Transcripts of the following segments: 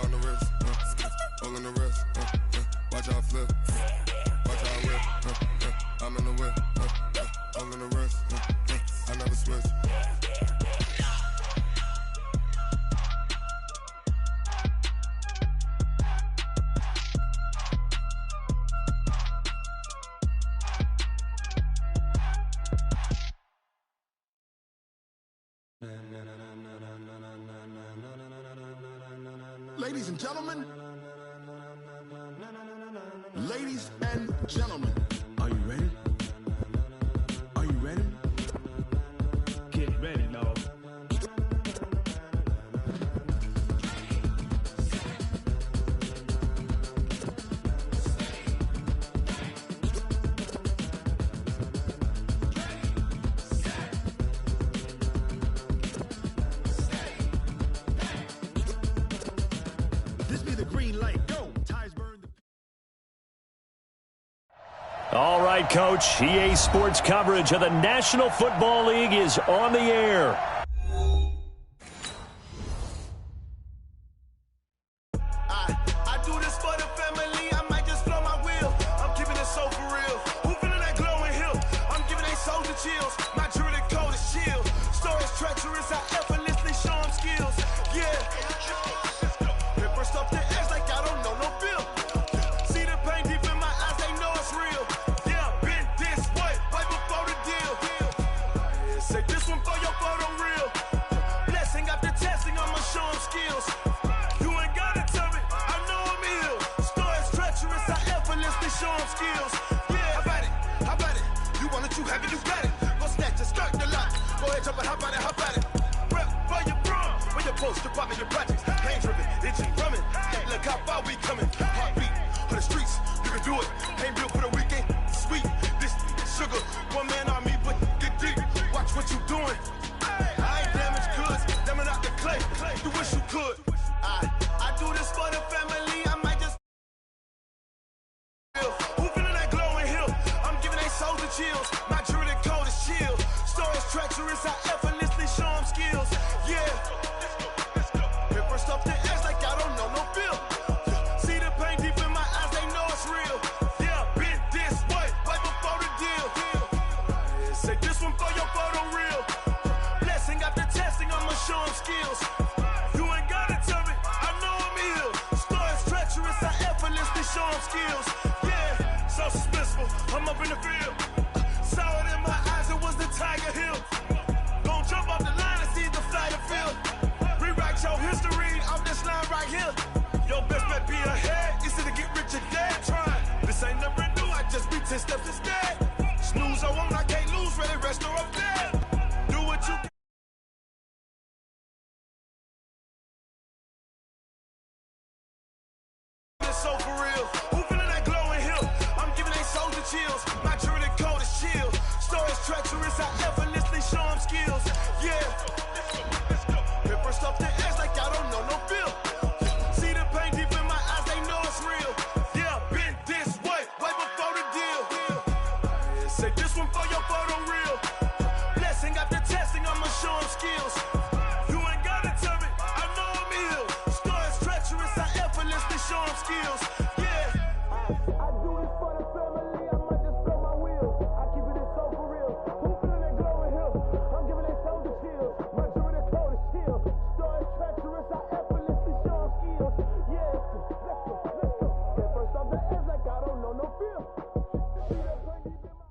on the wrist, all in the wrist, watch out flip, watch out whip, I'm in the whip, all in the wrist, I never switch. Ladies and gentlemen, are you ready? Are you ready? Get ready, y'all. This be the green light. Go. Ties burn. All right, Coach. EA Sports coverage of the National Football League is on the air. I do this for the family. I might just blow my wheel. I'm keeping it so for real. Who feeling that glowing hill? I'm giving they soldier chills. My jewelry code is chill. Stories treacherous. I effortlessly show them skills. Yeah. Paper stuff the edge like I don't know no feel. See the pain deep in my eyes. They know it's real. Yeah, been this way right before the deal. Say this one for your photo real. Blessing after testing. I'ma show them skills. You ain't gotta tell me. I know I'm ill. Stories treacherous. I effortlessly show them skills. Yeah, how about it? How about it? You want it, you have it, you got it. Go snatch it, skirt the lot. Go ahead, jump it, how about it? How about it? Rep for your bro. For your poster, pop in your projects. Pain driven, itching, drumming. Look how far we coming. Heartbeat for the streets. You can do it. Ain't built for the weekend. Sweet. This sugar. One man on me, but get deep. Watch what you doing. I ain't damaged goods. Damn it out the clay. You wish you could. I do this for the family. I might just. Who feeling that glowing hill? I'm giving they soldier chills. My jewelry code is chill. Stories treacherous. I effortlessly show them skills. Yeah. Paper stuff the edge like I don't know no feel. See the pain deep in my eyes. They know it's real. Yeah, been this way right before the deal. Say this one for your photo real. Blessing after testing. I'ma show them skills. You ain't gotta tell me. I know I'm ill. Stories treacherous. I effortlessly show them skills. Yeah, so suspenseful. I'm up in the field. Saw it in my eyes. It was the Tiger Hill. Gon' jump off the line and see the flight of field. Rewrite your history off this line right here. Your best bet be ahead. Easy to get rich or dead. Trying. This ain't never new. I just be 10 steps instead. Snooze I won't. I can't lose. Ready, rest or I'm dead. Do what you can. So for real, who feeling that glowing hill? I'm giving they soldier chills. My jewelry code is chill. Stories treacherous. I effortlessly show them skills. Yeah. Paper stuff the edge like I don't know no feel. See the pain deep in my eyes. They know it's real. Yeah, been this way right before the deal. Say this one for your photo real. Blessing after testing. I'ma show them skills. You ain't gotta tell me. I know I'm ill. Stories treacherous. I effortlessly show them skills. Yeah. I do this for the family. I might just blow my wheel. I keep it so for real. Who feeling that glowing hill? I'm giving they soldier chills. My jewelry code is chill. Stories treacherous. I effortlessly show them skills. Yeah. Let's go. Let's go. Get first off the edge like I don't know no feel. See that pain deep in my.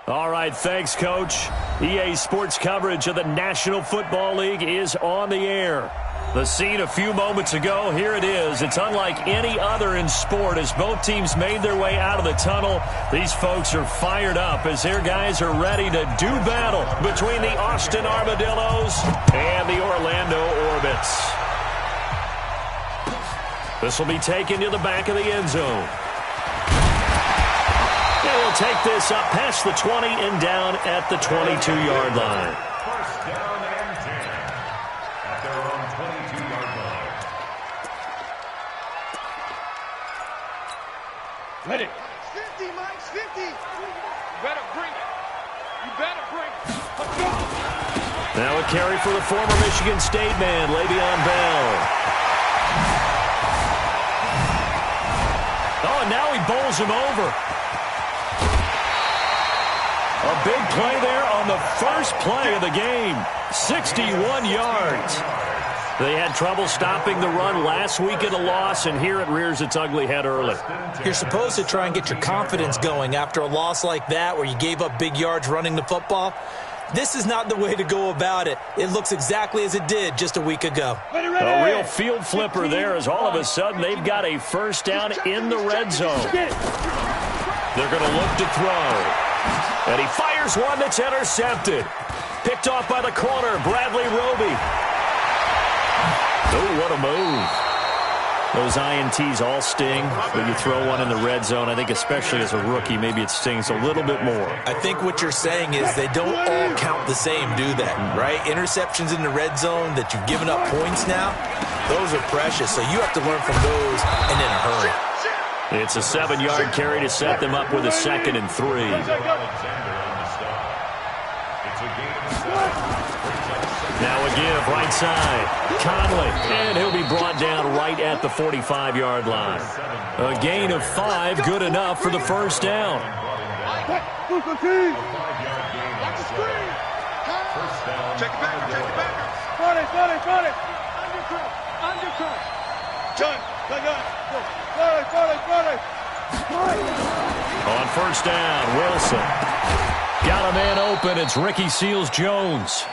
All right, thanks, Coach. EA Sports coverage of the National Football League is on the air. The scene a few moments ago, here it is. It's unlike any other in sport as both teams made their way out of the tunnel. These folks are fired up as their guys are ready to do battle between the Austin Armadillos and the Orlando Orbits. This will be taken to the back of the end zone. And we'll take this up past the 20 and down at the 22-yard line. First down and 10 at their own 22-yard line. Ready. 50, Mike, 50. You better bring it. You better bring it. Let's go. Now a carry for the former Michigan State man, Le'Veon Bell. Oh, and now he bowls him over. A big play there on the first play of the game. 61 yards. They had trouble stopping the run last week in a loss, and here it rears its ugly head early. You're supposed to try and get your confidence going after a loss like that where you gave up big yards running the football. This is not the way to go about it. It looks exactly as it did just a week ago. A real field flipper there as all of a sudden they've got a first down in the red zone. They're going to look to throw. And he fires one that's intercepted. Picked off by the corner, Bradley Roby. Oh, what a move. Those INTs all sting, but you throw one in the red zone. I think especially as a rookie, maybe it stings a little bit more. I think what you're saying is they don't all count the same, do they? Right? Interceptions in the red zone that you've given up points now, those are precious. So you have to learn from those and in a hurry. It's a 7-yard carry to set them up with a 2nd and 3. Now a give, right side. Conley, and he'll be brought down right at the 45-yard line. A gain of 5, good enough for the first down. Check it back, check it back. Got it. Undercut. Gun. On first down, Wilson. Got a man open. It's Ricky Seals-Jones.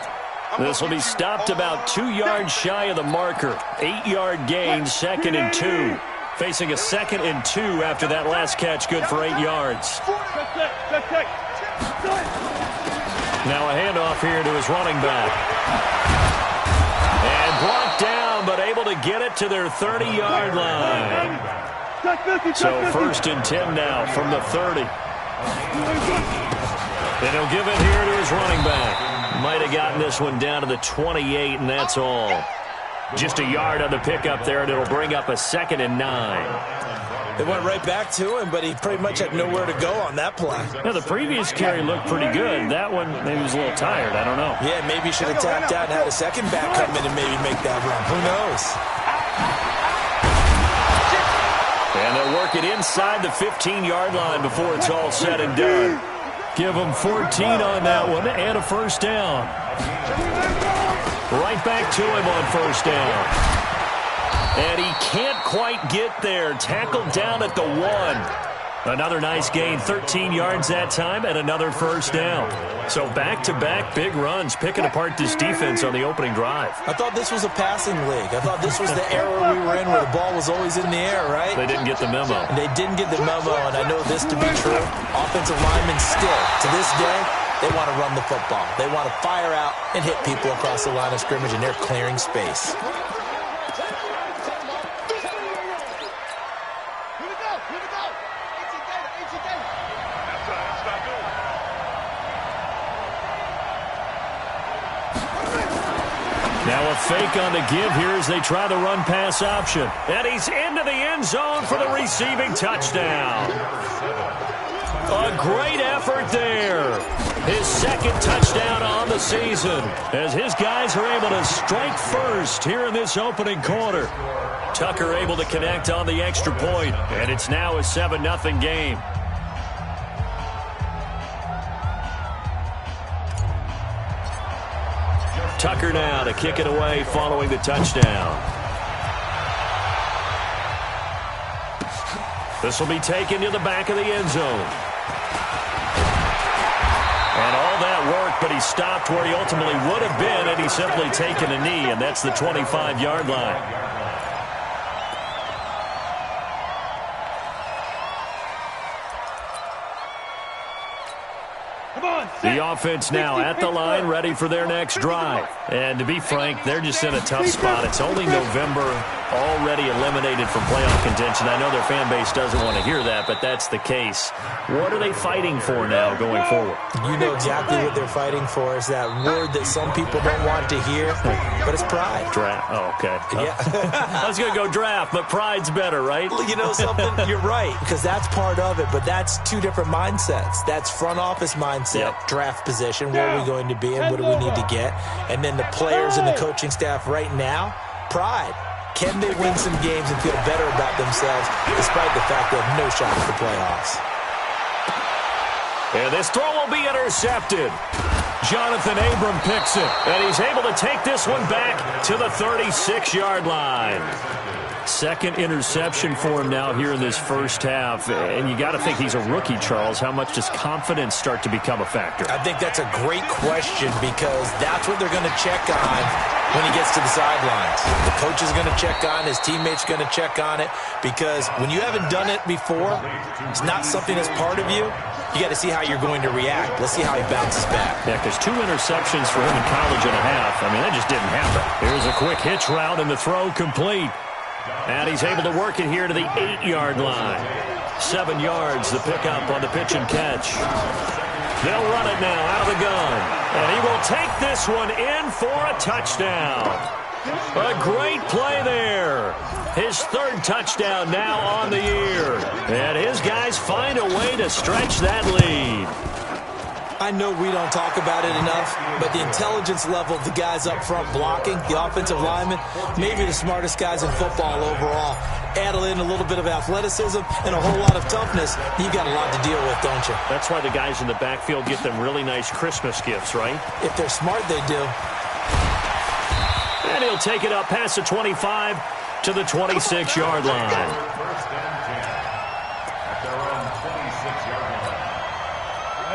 This will be stopped about 2 yards shy of the marker. 8-yard gain, 2nd and 2. Facing a 2nd and 2 after that last catch, good for 8 yards. Now a handoff here to his running back. And blocked down, but able to get it to their 30-yard line. So 1st and 10 now from the 30. And he'll give it here to his running back. Might have gotten this one down to the 28, and that's all. Just a yard on the pickup there, and it'll bring up a 2nd and 9. They went right back to him, but he pretty much had nowhere to go on that play. Now, the previous carry looked pretty good. That one, maybe he was a little tired. I don't know. Yeah, maybe he should have tapped out and had a second back come in and maybe make that run. Who knows? And they'll work it inside the 15-yard line before it's all said and done. Give them 14 on that one and a first down. Right back to him on first down. And he can't quite get there. Tackled down at the 1. Another nice gain, 13 yards that time, and another first down. So back-to-back big runs, picking apart this defense on the opening drive. I thought this was a passing league. I thought this was the era we were in where the ball was always in the air, right? They didn't get the memo. And they didn't get the memo, and I know this to be true. Offensive linemen still, to this day, they want to run the football. They want to fire out and hit people across the line of scrimmage, and they're clearing space. Now a fake on the give here as they try the run-pass option. And he's into the end zone for the receiving touchdown. A great effort there. His 2nd touchdown on the season as his guys are able to strike first here in this opening quarter. Tucker able to connect on the extra point, and it's now a 7-0 game. Tucker now to kick it away following the touchdown. This will be taken to the back of the end zone. And all that work, but he stopped where he ultimately would have been had he simply taken a knee, and that's the 25-yard line. The offense now at the line, ready for their next drive. And to be frank, they're just in a tough spot. It's only November. already eliminated from playoff contention. I know their fan base doesn't want to hear that, but that's the case. What are they fighting for now going forward? You know exactly what they're fighting for. Is that word that some people don't want to hear, but it's pride. Draft. Oh, okay. Yeah. I was going to go draft, but pride's better, right? You know something? You're right, because that's part of it, but that's two different mindsets. That's front office mindset, draft position, where are we going to be and what do we need to get? And then the players and the coaching staff right now, pride. Can they win some games and feel better about themselves despite the fact they have no shot at the playoffs? And this throw will be intercepted. Jonathan Abram picks it, and he's able to take this one back to the 36-yard line. Second interception for him now here in this first half. And you got to think he's a rookie, Charles. How much does confidence start to become a factor? I think that's a great question because that's what they're going to check on when he gets to the sidelines. The coach is going to check on, his teammates are going to check on it because when you haven't done it before, it's not something that's part of you. You got to see how you're going to react. Let's see how he bounces back. Yeah, because 2 interceptions for him in college and a half. I mean, that just didn't happen. Here's a quick hitch route and the throw complete. And he's able to work it here to the 8-yard line. 7 yards, the pickup on the pitch and catch. They'll run it now out of the gun. And he will take this one in for a touchdown. A great play there. His 3rd touchdown now on the year. And his guys find a way to stretch that lead. I know we don't talk about it enough, but the intelligence level of the guys up front blocking, the offensive linemen, maybe the smartest guys in football overall. Add in a little bit of athleticism and a whole lot of toughness, you've got a lot to deal with, don't you? That's why the guys in the backfield get them really nice Christmas gifts, right? If they're smart, they do. And he'll take it up past the 25 to the 26-yard line.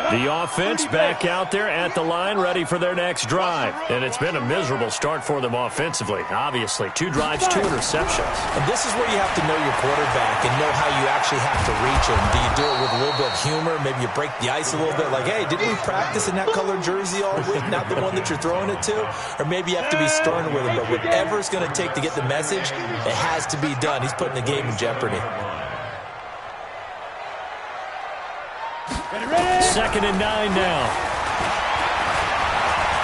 The offense back out there at the line, ready for their next drive. And it's been a miserable start for them offensively, obviously. 2 drives, 2 interceptions. And this is where you have to know your quarterback and know how you actually have to reach him. Do you do it with a little bit of humor? Maybe you break the ice a little bit, like, hey, didn't we practice in that colored jersey all week, not the one that you're throwing it to? Or maybe you have to be stern with him. But whatever it's going to take to get the message, it has to be done. He's putting the game in jeopardy. 2nd and 9 now.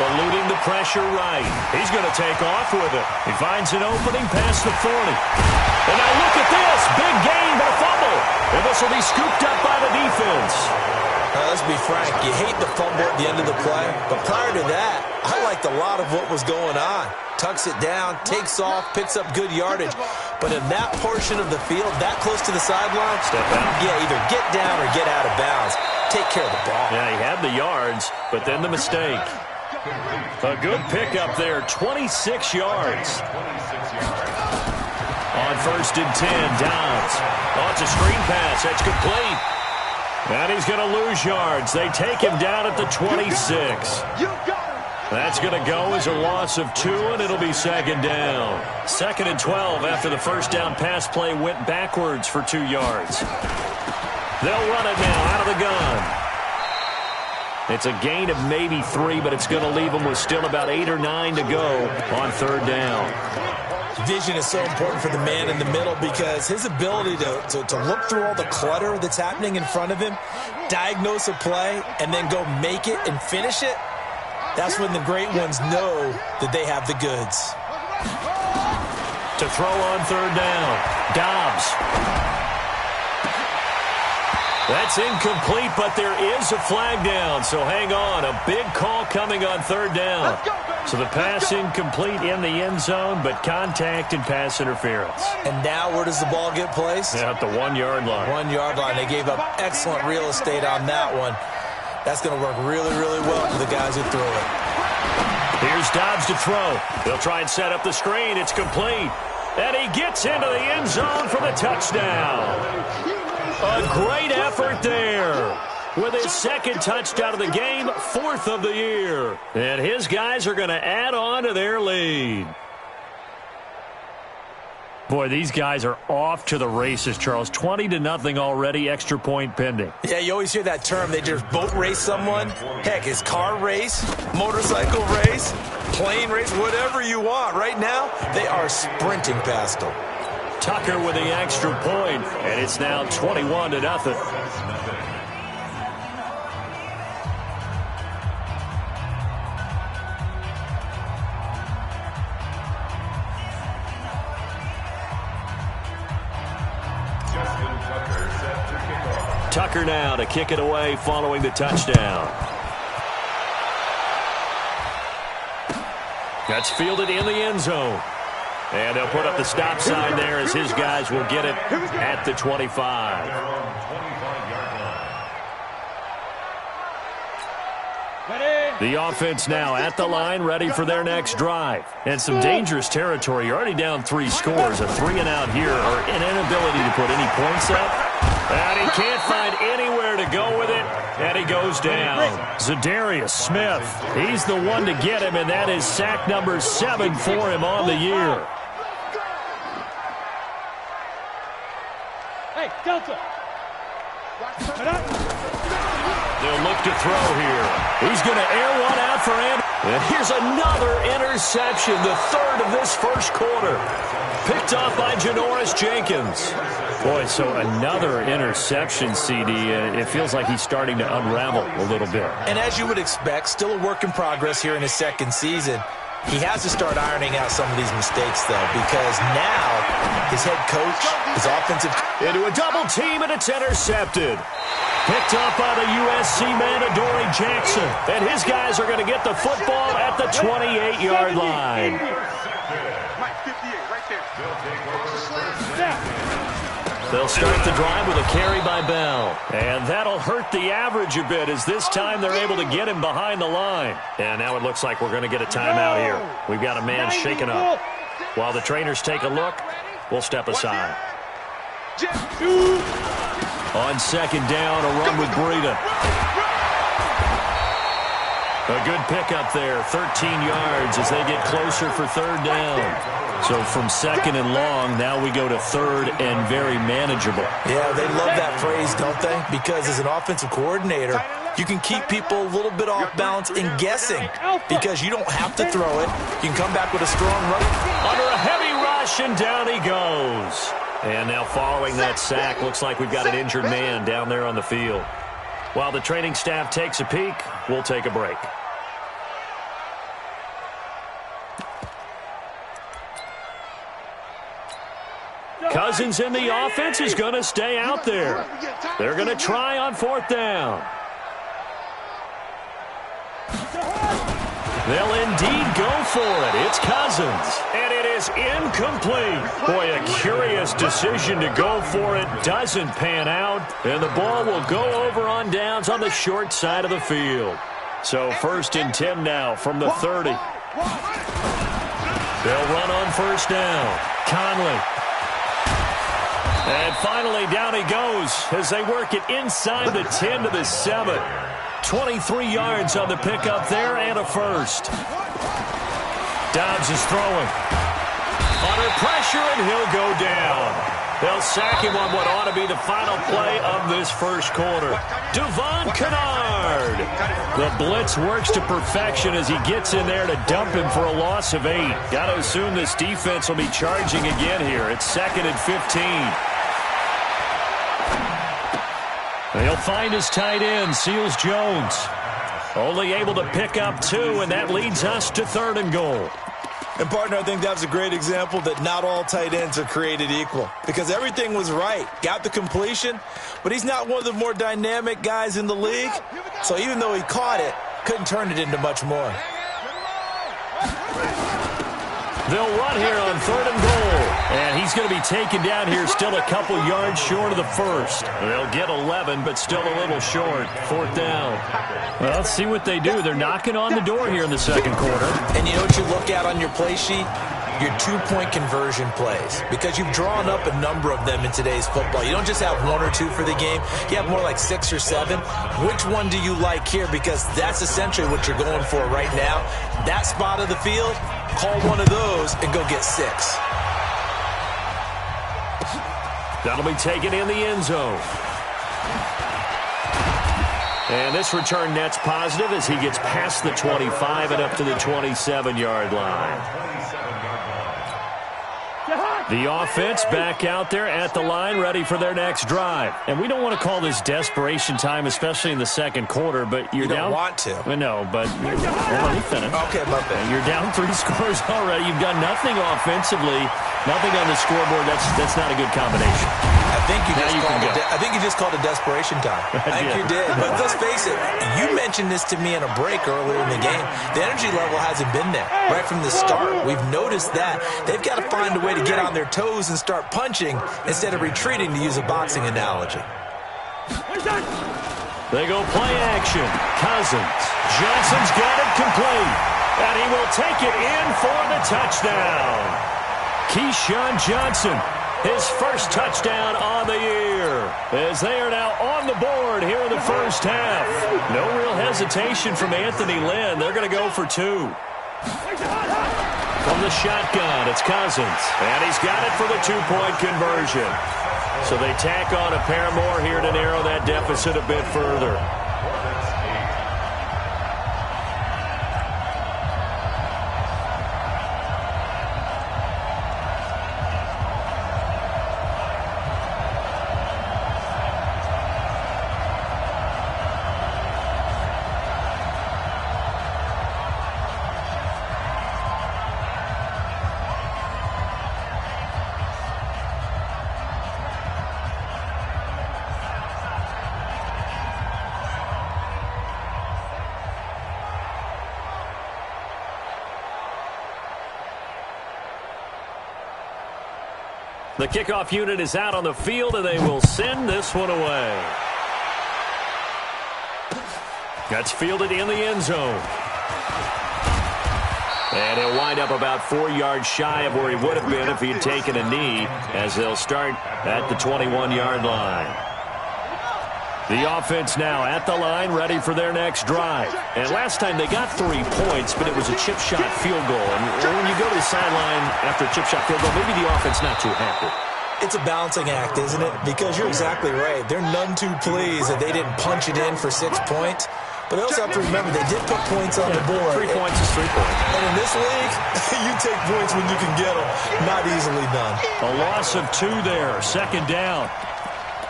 Eluding the pressure right. He's going to take off with it. He finds an opening past the 40. And now look at this. Big gain, but a fumble. And this will be scooped up by the defense. Let's be frank. You hate the fumble at the end of the play. But prior to that, I liked a lot of what was going on. Tucks it down, takes off, picks up good yardage. But in that portion of the field, that close to the sideline, step out. Yeah, either get down or get out of bounds. Take care of the ball. Yeah, he had the yards, but then the mistake. A good pickup there, 26 yards. On 1st and 10, Downs. Oh, it's a screen pass. That's complete. And he's going to lose yards. They take him down at the 26. That's going to go as a loss of 2, and it'll be 2nd down. 2nd and 12 after the first down pass play went backwards for 2 yards. They'll run it now out of the gun. It's a gain of maybe 3, but it's going to leave them with still about 8 or 9 to go on 3rd down. Vision is so important for the man in the middle because his ability to look through all the clutter that's happening in front of him, diagnose a play, and then go make it and finish it, that's when the great ones know that they have the goods. To throw on 3rd down, Dobbs. That's incomplete, but there is a flag down, so hang on. A big call coming on 3rd down. So the pass incomplete in the end zone, but contact and pass interference. And now where does the ball get placed? Yeah, at the 1-yard line. 1-yard line. They gave up excellent real estate on that one. That's going to work really, really well for the guys who threw it. Here's Dobbs to throw. They'll try and set up the screen. It's complete. And he gets into the end zone for the touchdown. A great effort there. With his 2nd touchdown of the game, 4th of the year. And his guys are going to add on to their lead. Boy, these guys are off to the races, Charles. 20-0 already, extra point pending. Yeah, you always hear that term. They just boat race someone. Heck, it's car race, motorcycle race, plane race, whatever you want. Right now, they are sprinting past them. Tucker with the extra point, and it's now 21-0. Tucker now to kick it away following the touchdown. That's fielded in the end zone. And they'll put up the stop sign there as his guys will get it at the 25. The offense now at the line, ready for their next drive. And some dangerous territory. You're already down 3 scores. A 3-and-out here, or an inability to put any points up. And he can't find anywhere to go with it, and he goes down. Zadarius Smith, he's the one to get him, and that is sack number 7 for him on the year. Hey, Delta. They'll look to throw here. He's going to air one out for Anderson. And here's another interception, the third of this first quarter. Picked off by Janoris Jenkins. Boy, so another interception, CD. It feels like he's starting to unravel a little bit. And as you would expect, still a work in progress here in his second season. He has to start ironing out some of these mistakes, though, because now his head coach, his offensive... Into a double team, and it's intercepted. Picked up by the USC man, Adoree Jackson. And his guys are going to get the football at the 28-yard line. They'll start the drive with a carry by Bell. And that'll hurt the average a bit, as this time they're able to get him behind the line. And now it looks like we're going to get a timeout here. We've got a man shaken up. While the trainers take a look, we'll step aside. On second down, a run with Breida. A good pickup there, 13 yards as they get closer for third down. So from second and long, now we go to third and very manageable. Yeah, they love that phrase, don't they? Because as an offensive coordinator, you can keep people a little bit off balance in guessing because you don't have to throw it. You can come back with a strong run. Under a heavy rush, and down he goes. And now following that sack, looks like we've got an injured man down there on the field. While the training staff takes a peek, we'll take a break. Cousins in the offense is going to stay out there. They're going to try on fourth down. They'll indeed go for it. It's Cousins. And it is incomplete. Boy, a curious decision to go for it. Doesn't pan out. And the ball will go over on downs on the short side of the field. So first and 10 now from the 30. They'll run on first down. Conley. And finally, down he goes as they work it inside the 10 to the 7. 23 yards on the pickup there and a first. Dobbs is throwing. Under pressure, and he'll go down. They'll sack him on what ought to be the final play of this first quarter. Devon Kennard. The blitz works to perfection as he gets in there to dump him for a loss of 8. Got to assume this defense will be charging again here. It's second and 15. He'll find his tight end, Seals Jones. Only able to pick up 2, and that leads us to third and goal. And, partner, I think that was a great example that not all tight ends are created equal because everything was right. Got the completion, but he's not one of the more dynamic guys in the league. So even though he caught it, couldn't turn it into much more. They'll run here on third and goal. And he's going to be taken down here still a couple yards short of the first. They'll get 11, but still a little short. Fourth down. Well, let's see what they do. They're knocking on the door here in the second quarter. And you know what you look at on your play sheet? Your 2-point conversion plays. Because you've drawn up a number of them in today's football. You don't just have 1 or 2 for the game. You have more like 6 or 7. Which one do you like here? Because that's essentially what you're going for right now. That spot of the field, call one of those and go get 6. That'll be taken in the end zone. And this return net's positive as he gets past the 25 and up to the 27-yard line. The offense back out there at the line, ready for their next drive. And we don't want to call this desperation time, especially in the second quarter, but you're down. You don't want to. No, but let me finish. Okay, my bad. You're down 3 scores already. You've done nothing offensively, nothing on the scoreboard. That's not a good combination. I think you just called it desperation time. I think you did. But let's face it, you mentioned this to me in a break earlier in the game. The energy level hasn't been there right from the start. We've noticed that. They've got to find a way to get on their toes and start punching instead of retreating, to use a boxing analogy. They go play action. Cousins. Johnson's got it complete. And he will take it in for the touchdown. Keyshawn Johnson. His first touchdown on the year, as they are now on the board here in the first half. No real hesitation from Anthony Lynn. They're going to go for 2. From the shotgun, it's Cousins. And he's got it for the 2-point conversion. So they tack on a pair more here to narrow that deficit a bit further. The kickoff unit is out on the field, and they will send this one away. That's fielded in the end zone. And he'll wind up about 4 yards shy of where he would have been if he had taken a knee, as they'll start at the 21-yard line. The offense now at the line, ready for their next drive. And last time they got 3 points, but it was a chip shot field goal. And when you go to the sideline after a chip shot field goal, maybe the offense not too happy. It's a balancing act, isn't it? Because you're exactly right. They're none too pleased that they didn't punch it in for 6 points. But they also have to remember they did put points on the board. 3 points is 3 points. And in this league, you take points when you can get them. Not easily done. A loss of 2 there. Second down.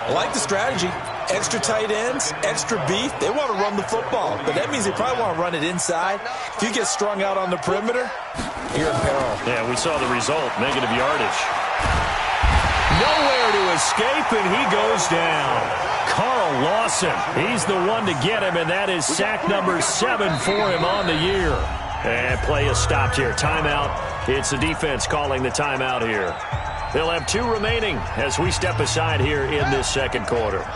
I like the strategy. Extra tight ends, extra beef. They want to run the football, but that means they probably want to run it inside. If you get strung out on the perimeter, you're in peril. Yeah, we saw the result, negative yardage. Nowhere to escape, and he goes down. Carl Lawson, he's the one to get him, and that is sack number 7 for him on the year. And play is stopped here. Timeout. It's the defense calling the timeout here. They'll have 2 remaining as we step aside here in this second quarter.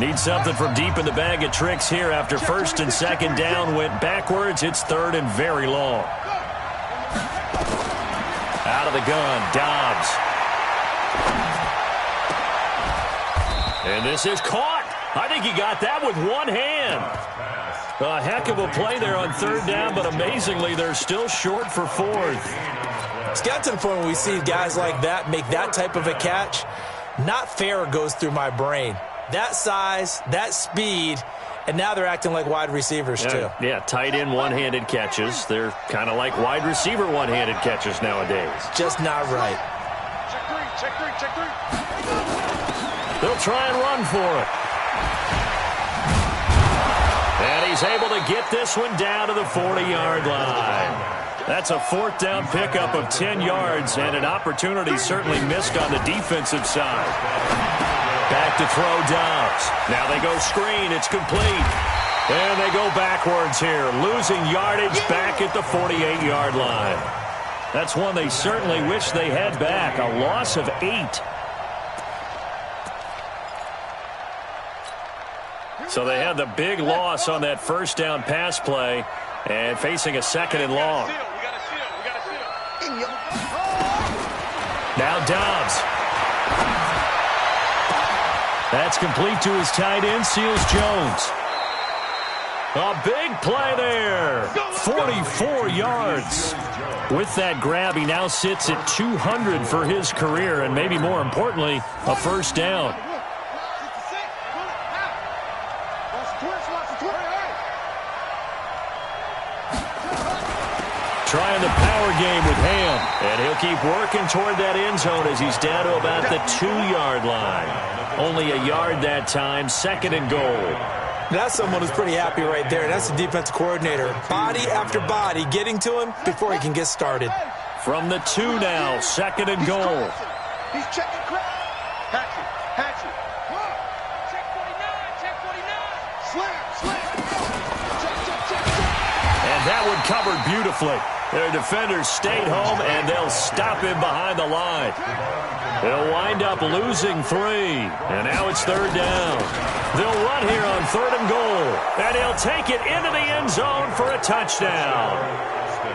Need something from deep in the bag of tricks here after first and second down went backwards. It's third and very long. Out of the gun, Dobbs. And this is caught. I think he got that with one hand. A heck of a play there on third down, but amazingly, they're still short for fourth. It's got to the point where we see guys like that make that type of a catch. Not fair goes through my brain. That size, that speed, and now they're acting like wide receivers too. Yeah, tight end one-handed catches. They're kind of like wide receiver one-handed catches nowadays. Just not right. Check three. They'll try and run for it. And he's able to get this one down to the 40-yard line. That's a fourth down pickup of 10 yards and an opportunity certainly missed on the defensive side. Back to throw Dobbs. Now they go screen. It's complete. And they go backwards here, losing yardage back at the 48-yard line. That's one they certainly wish they had back. A loss of 8. So they had the big loss on that first down pass play and facing a second and long. Now Dobbs. That's complete to his tight end, Seals Jones. A big play there. 44 yards. With that grab, he now sits at 200 for his career, and maybe more importantly, a first down. Trying the power game with Ham, and he'll keep working toward that end zone as he's down to about the 2-yard line. Only a yard that time, 2nd and goal. That's someone who's pretty happy right there. That's the defensive coordinator. Body after body getting to him before he can get started. From the 2 now, 2nd and goal. He's checking crowd. Hatchet. Check 49. Slam. And that one covered beautifully. Their defenders stayed home, and they'll stop him behind the line. They'll wind up losing 3, and now it's 3rd down. They'll run here on 3rd and goal, and he'll take it into the end zone for a touchdown.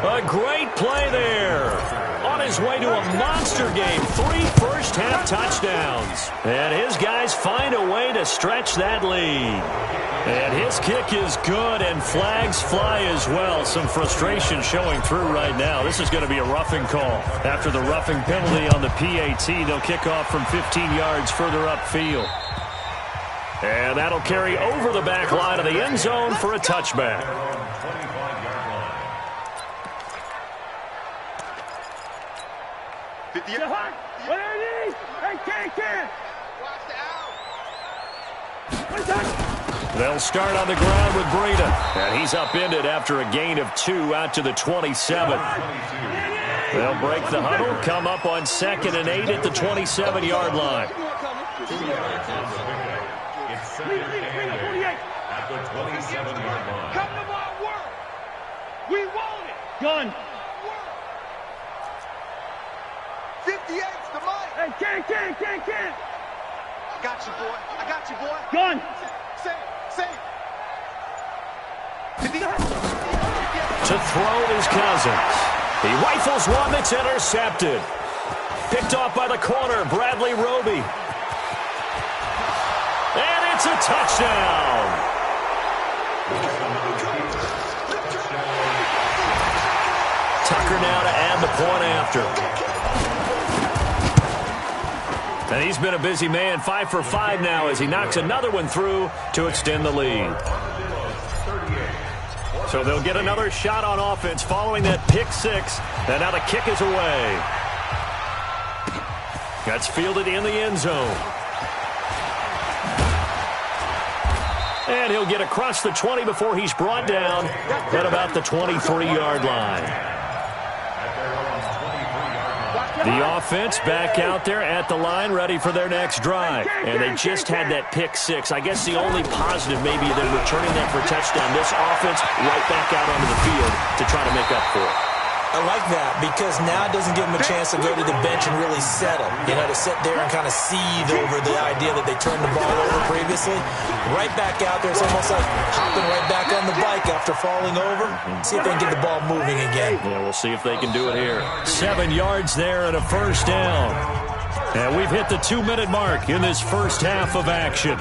A great play there. On his way to a monster game, 3 first-half touchdowns. And his guys find a way to stretch that lead. And his kick is good, and flags fly as well. Some frustration showing through right now. This is going to be a roughing call. After the roughing penalty on the PAT, they'll kick off from 15 yards further upfield. And that'll carry over the back line of the end zone for a touchback. They'll start on the ground with Breida. And he's upended after a gain of 2 out to the 27. They'll break the huddle, come up on 2nd and 8 at the 27-yard line. It's 2nd and 8 at the 27-yard line. Come to my work. We want it. Gun. 58's the mic. Hey, can't. I got you, boy. Gun. Say. To throw is Cousins. He rifles one that's intercepted. Picked off by the corner, Bradley Roby. And it's a touchdown. Tucker now to add the point after. And he's been a busy man, 5 for 5 now as he knocks another one through to extend the lead. So they'll get another shot on offense following that pick 6. And now the kick is away. That's fielded in the end zone. And he'll get across the 20 before he's brought down at about the 23-yard line. The offense back out there at the line, ready for their next drive. And they just had that pick 6. I guess the only positive maybe them returning that for a touchdown. This offense right back out onto the field to try to make up for it. I like that because now it doesn't give them a chance to go to the bench and really settle. You know, to sit there and kind of seethe over the idea that they turned the ball over previously. Right back out there, it's almost like hopping right back on the bike after falling over. See if they can get the ball moving again. Yeah, we'll see if they can do it here. 7 yards there and a first down. And we've hit the 2-minute mark in this first half of action.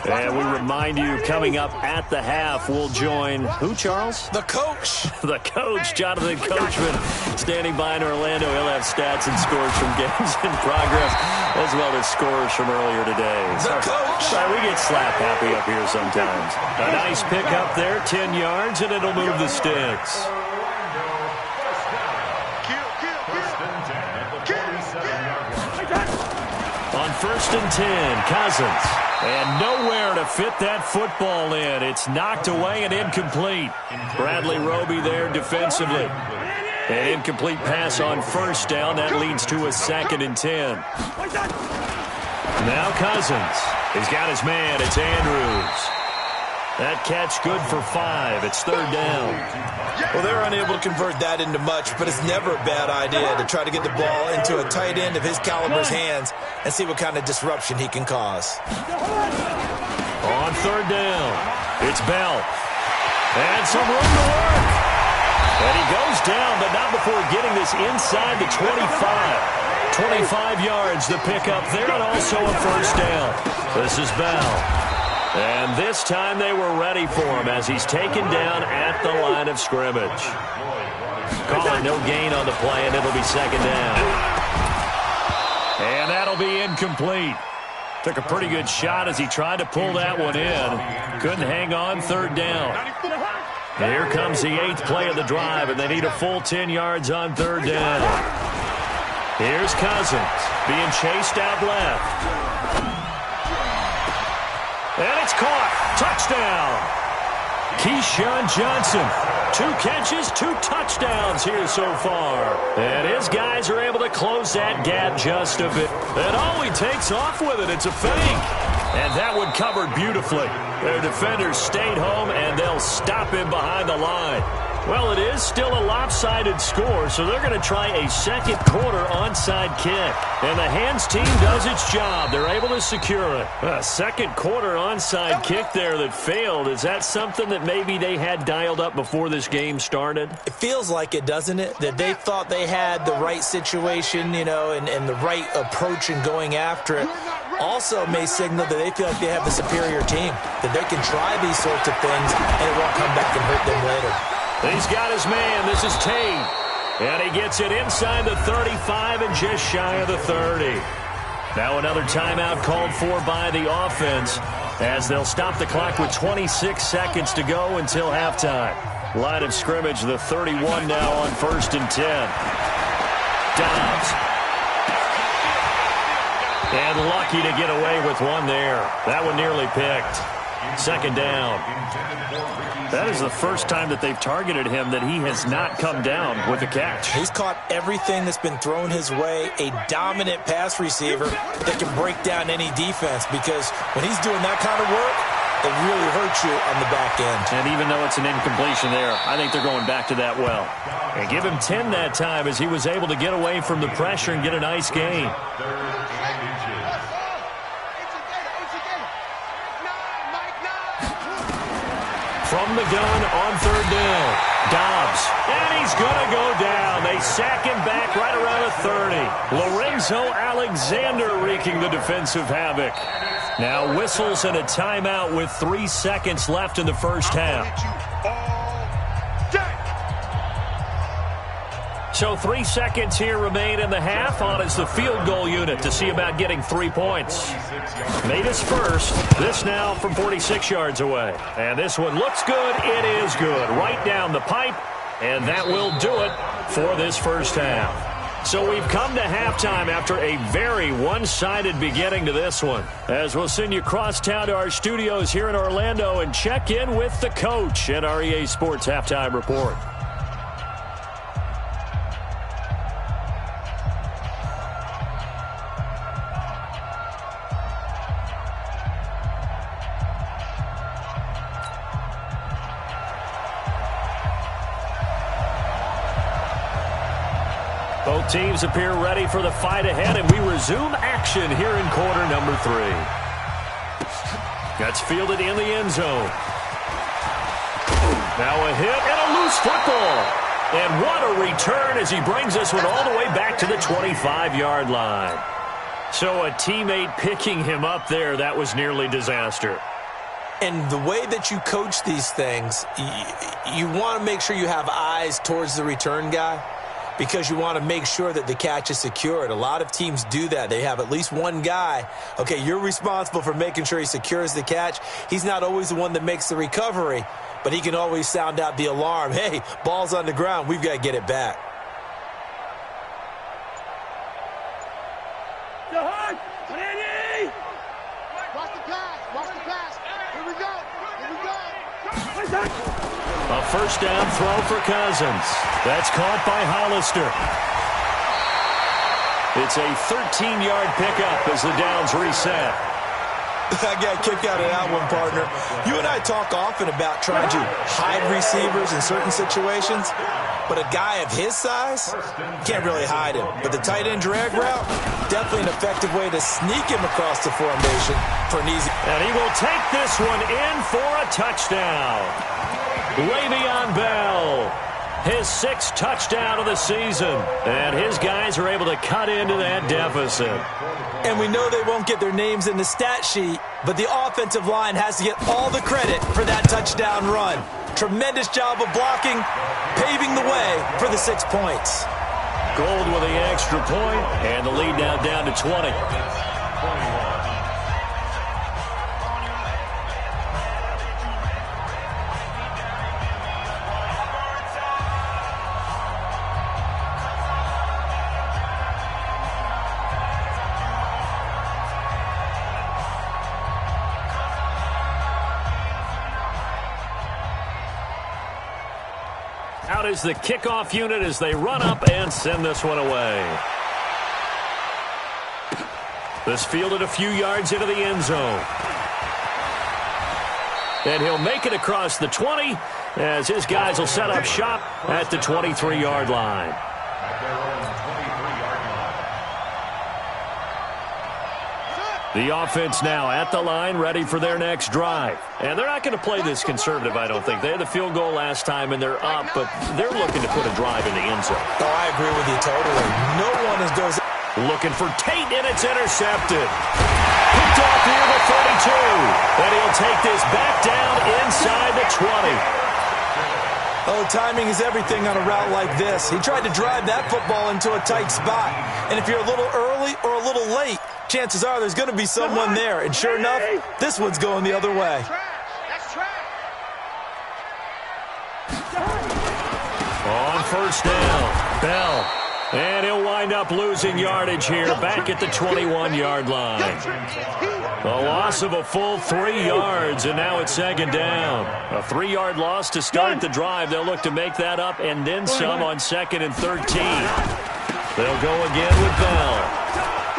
And we remind you, coming up at the half, we'll join who, Charles? The coach. The coach, Jonathan Coachman, standing by in Orlando. He'll have stats and scores from games in progress, as well as scores from earlier today. The coach. Sorry, we get slap happy up here sometimes. A nice pick up there, 10 yards, and it'll move the sticks. On 1st and 10, Cousins. And nowhere to fit that football in. It's knocked away and incomplete. Bradley Roby there defensively. An incomplete pass on first down. That leads to a 2nd and 10. Now Cousins. He's got his man. It's Andrews. That catch good for 5. It's 3rd down. Well, they were unable to convert that into much, but it's never a bad idea to try to get the ball into a tight end of his caliber's hands and see what kind of disruption he can cause. On 3rd down, it's Bell. And some room to work. And he goes down, but not before getting this inside the 25. 25 yards, the pickup there, and also a first down. This is Bell. And this time they were ready for him as he's taken down at the line of scrimmage. Calling no gain on the play, and it'll be second down. And that'll be incomplete. Took a pretty good shot as he tried to pull that one in. Couldn't hang on, third down. Here comes the 8th play of the drive, and they need a full 10 yards on third down. Here's Cousins being chased out left. And it's caught. Touchdown. Keyshawn Johnson. 2 catches, 2 touchdowns here so far. And his guys are able to close that gap just a bit. And all he takes off with it, it's a fake. And that one covered beautifully. Their defenders stayed home, and they'll stop him behind the line. Well, it is still a lopsided score, so they're going to try a second quarter onside kick. And the hands team does its job. They're able to secure it. A second quarter onside kick there that failed. Is that something that maybe they had dialed up before this game started? It feels like it, doesn't it? That they thought they had the right situation, and the right approach in going after it. Also may signal that they feel like they have the superior team, that they can try these sorts of things, and it won't come back and hurt them later. He's got his man. This is Tate. And he gets it inside the 35 and just shy of the 30. Now another timeout called for by the offense as they'll stop the clock with 26 seconds to go until halftime. Line of scrimmage, the 31 now on 1st and 10. Dobbs. And lucky to get away with one there. That one nearly picked. Second down. That is the first time that they've targeted him that he has not come down with a catch. He's caught everything that's been thrown his way. A dominant pass receiver that can break down any defense, because when he's doing that kind of work, it really hurts you on the back end. And even though it's an incompletion there, I think they're going back to that well. And give him 10 that time as he was able to get away from the pressure and get a nice gain. From the gun on third down, Dobbs, and he's going to go down. They sack him back right around a 30. Lorenzo Alexander wreaking the defensive havoc. Now whistles and a timeout with 3 seconds left in the first half. So 3 seconds here remain in the half. On is the field goal unit to see about getting 3 points. Made his first. This now from 46 yards away. And this one looks good. It is good. Right down the pipe. And that will do it for this first half. So we've come to halftime after a very one-sided beginning to this one. As we'll send you across town to our studios here in Orlando and check in with the coach at our EA Sports Halftime Report. Both teams appear ready for the fight ahead, and we resume action here in quarter number 3. That's fielded in the end zone. Now a hit and a loose football. And what a return as he brings this one all the way back to the 25-yard line. So a teammate picking him up there, that was nearly disaster. And the way that you coach these things, you want to make sure you have eyes towards the return guy, because you want to make sure that the catch is secured. A lot of teams do that. They have at least one guy. Okay, you're responsible for making sure he secures the catch. He's not always the one that makes the recovery, but he can always sound out the alarm. Hey, ball's on the ground. We've got to get it back. Watch the pass. Watch the pass. Here we go. Here we go. A first down throw for Cousins. That's caught by Hollister. It's a 13-yard pickup as the downs reset. I got a kick out of that one, partner. You and I talk often about trying to hide receivers in certain situations, but a guy of his size, can't really hide him. But the tight end drag route, definitely an effective way to sneak him across the formation for an easy. And he will take this one in for a touchdown. Le'Veon Bell, his 6th touchdown of the season. And his guys are able to cut into that deficit. And we know they won't get their names in the stat sheet, but the offensive line has to get all the credit for that touchdown run. Tremendous job of blocking, paving the way for the 6 points. Gold with the extra point, and the lead now down to 20. Out is the kickoff unit as they run up and send this one away. This fielded a few yards into the end zone. And he'll make it across the 20 as his guys will set up shop at the 23-yard line. The offense now at the line, ready for their next drive. And they're not going to play this conservative, I don't think. They had the field goal last time, and they're up, but they're looking to put a drive in the end zone. Oh, I agree with you totally. No one goes... Looking for Tate, and it's intercepted. Picked off near the 32. And he'll take this back down inside the 20. Oh, timing is everything on a route like this. He tried to drive that football into a tight spot. And if you're a little early or a little late, chances are there's going to be someone there. And sure enough, this one's going the other way. On first down, Bell. And he'll wind up losing yardage here back at the 21-yard line. A loss of a full 3 yards, and now it's second down. A 3-yard loss to start the drive. They'll look to make that up and then some on 2nd and 13. They'll go again with Bell.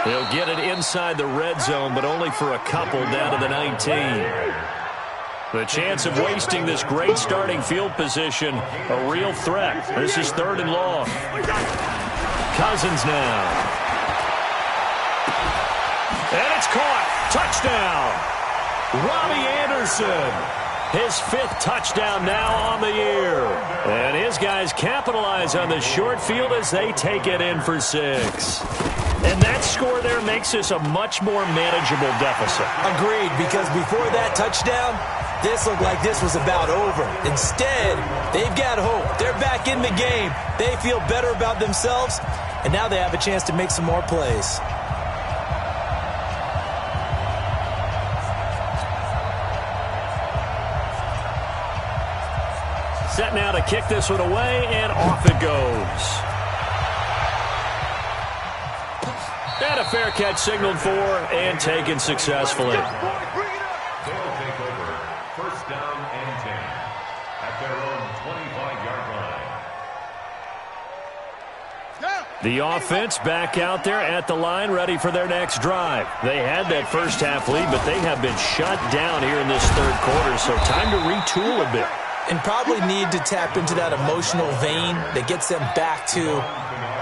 He'll get it inside the red zone, but only for a couple down to the 19. The chance of wasting this great starting field position, a real threat. This is 3rd and long. Cousins now. And it's caught. Touchdown. Robbie Anderson. His 5th touchdown now on the year. And his guys capitalize on the short field as they take it in for 6. And that score there makes this a much more manageable deficit. Agreed, because before that touchdown, this looked like this was about over. Instead, they've got hope. They're back in the game. They feel better about themselves, and now they have a chance to make some more plays. Set now to kick this one away, and off it goes. And a fair catch signaled for and taken successfully. They'll take over 1st down and 10 at their own 25-yard line. The offense back out there at the line, ready for their next drive. They had that first half lead, but they have been shut down here in this 3rd quarter, so time to retool a bit. And probably need to tap into that emotional vein that gets them back to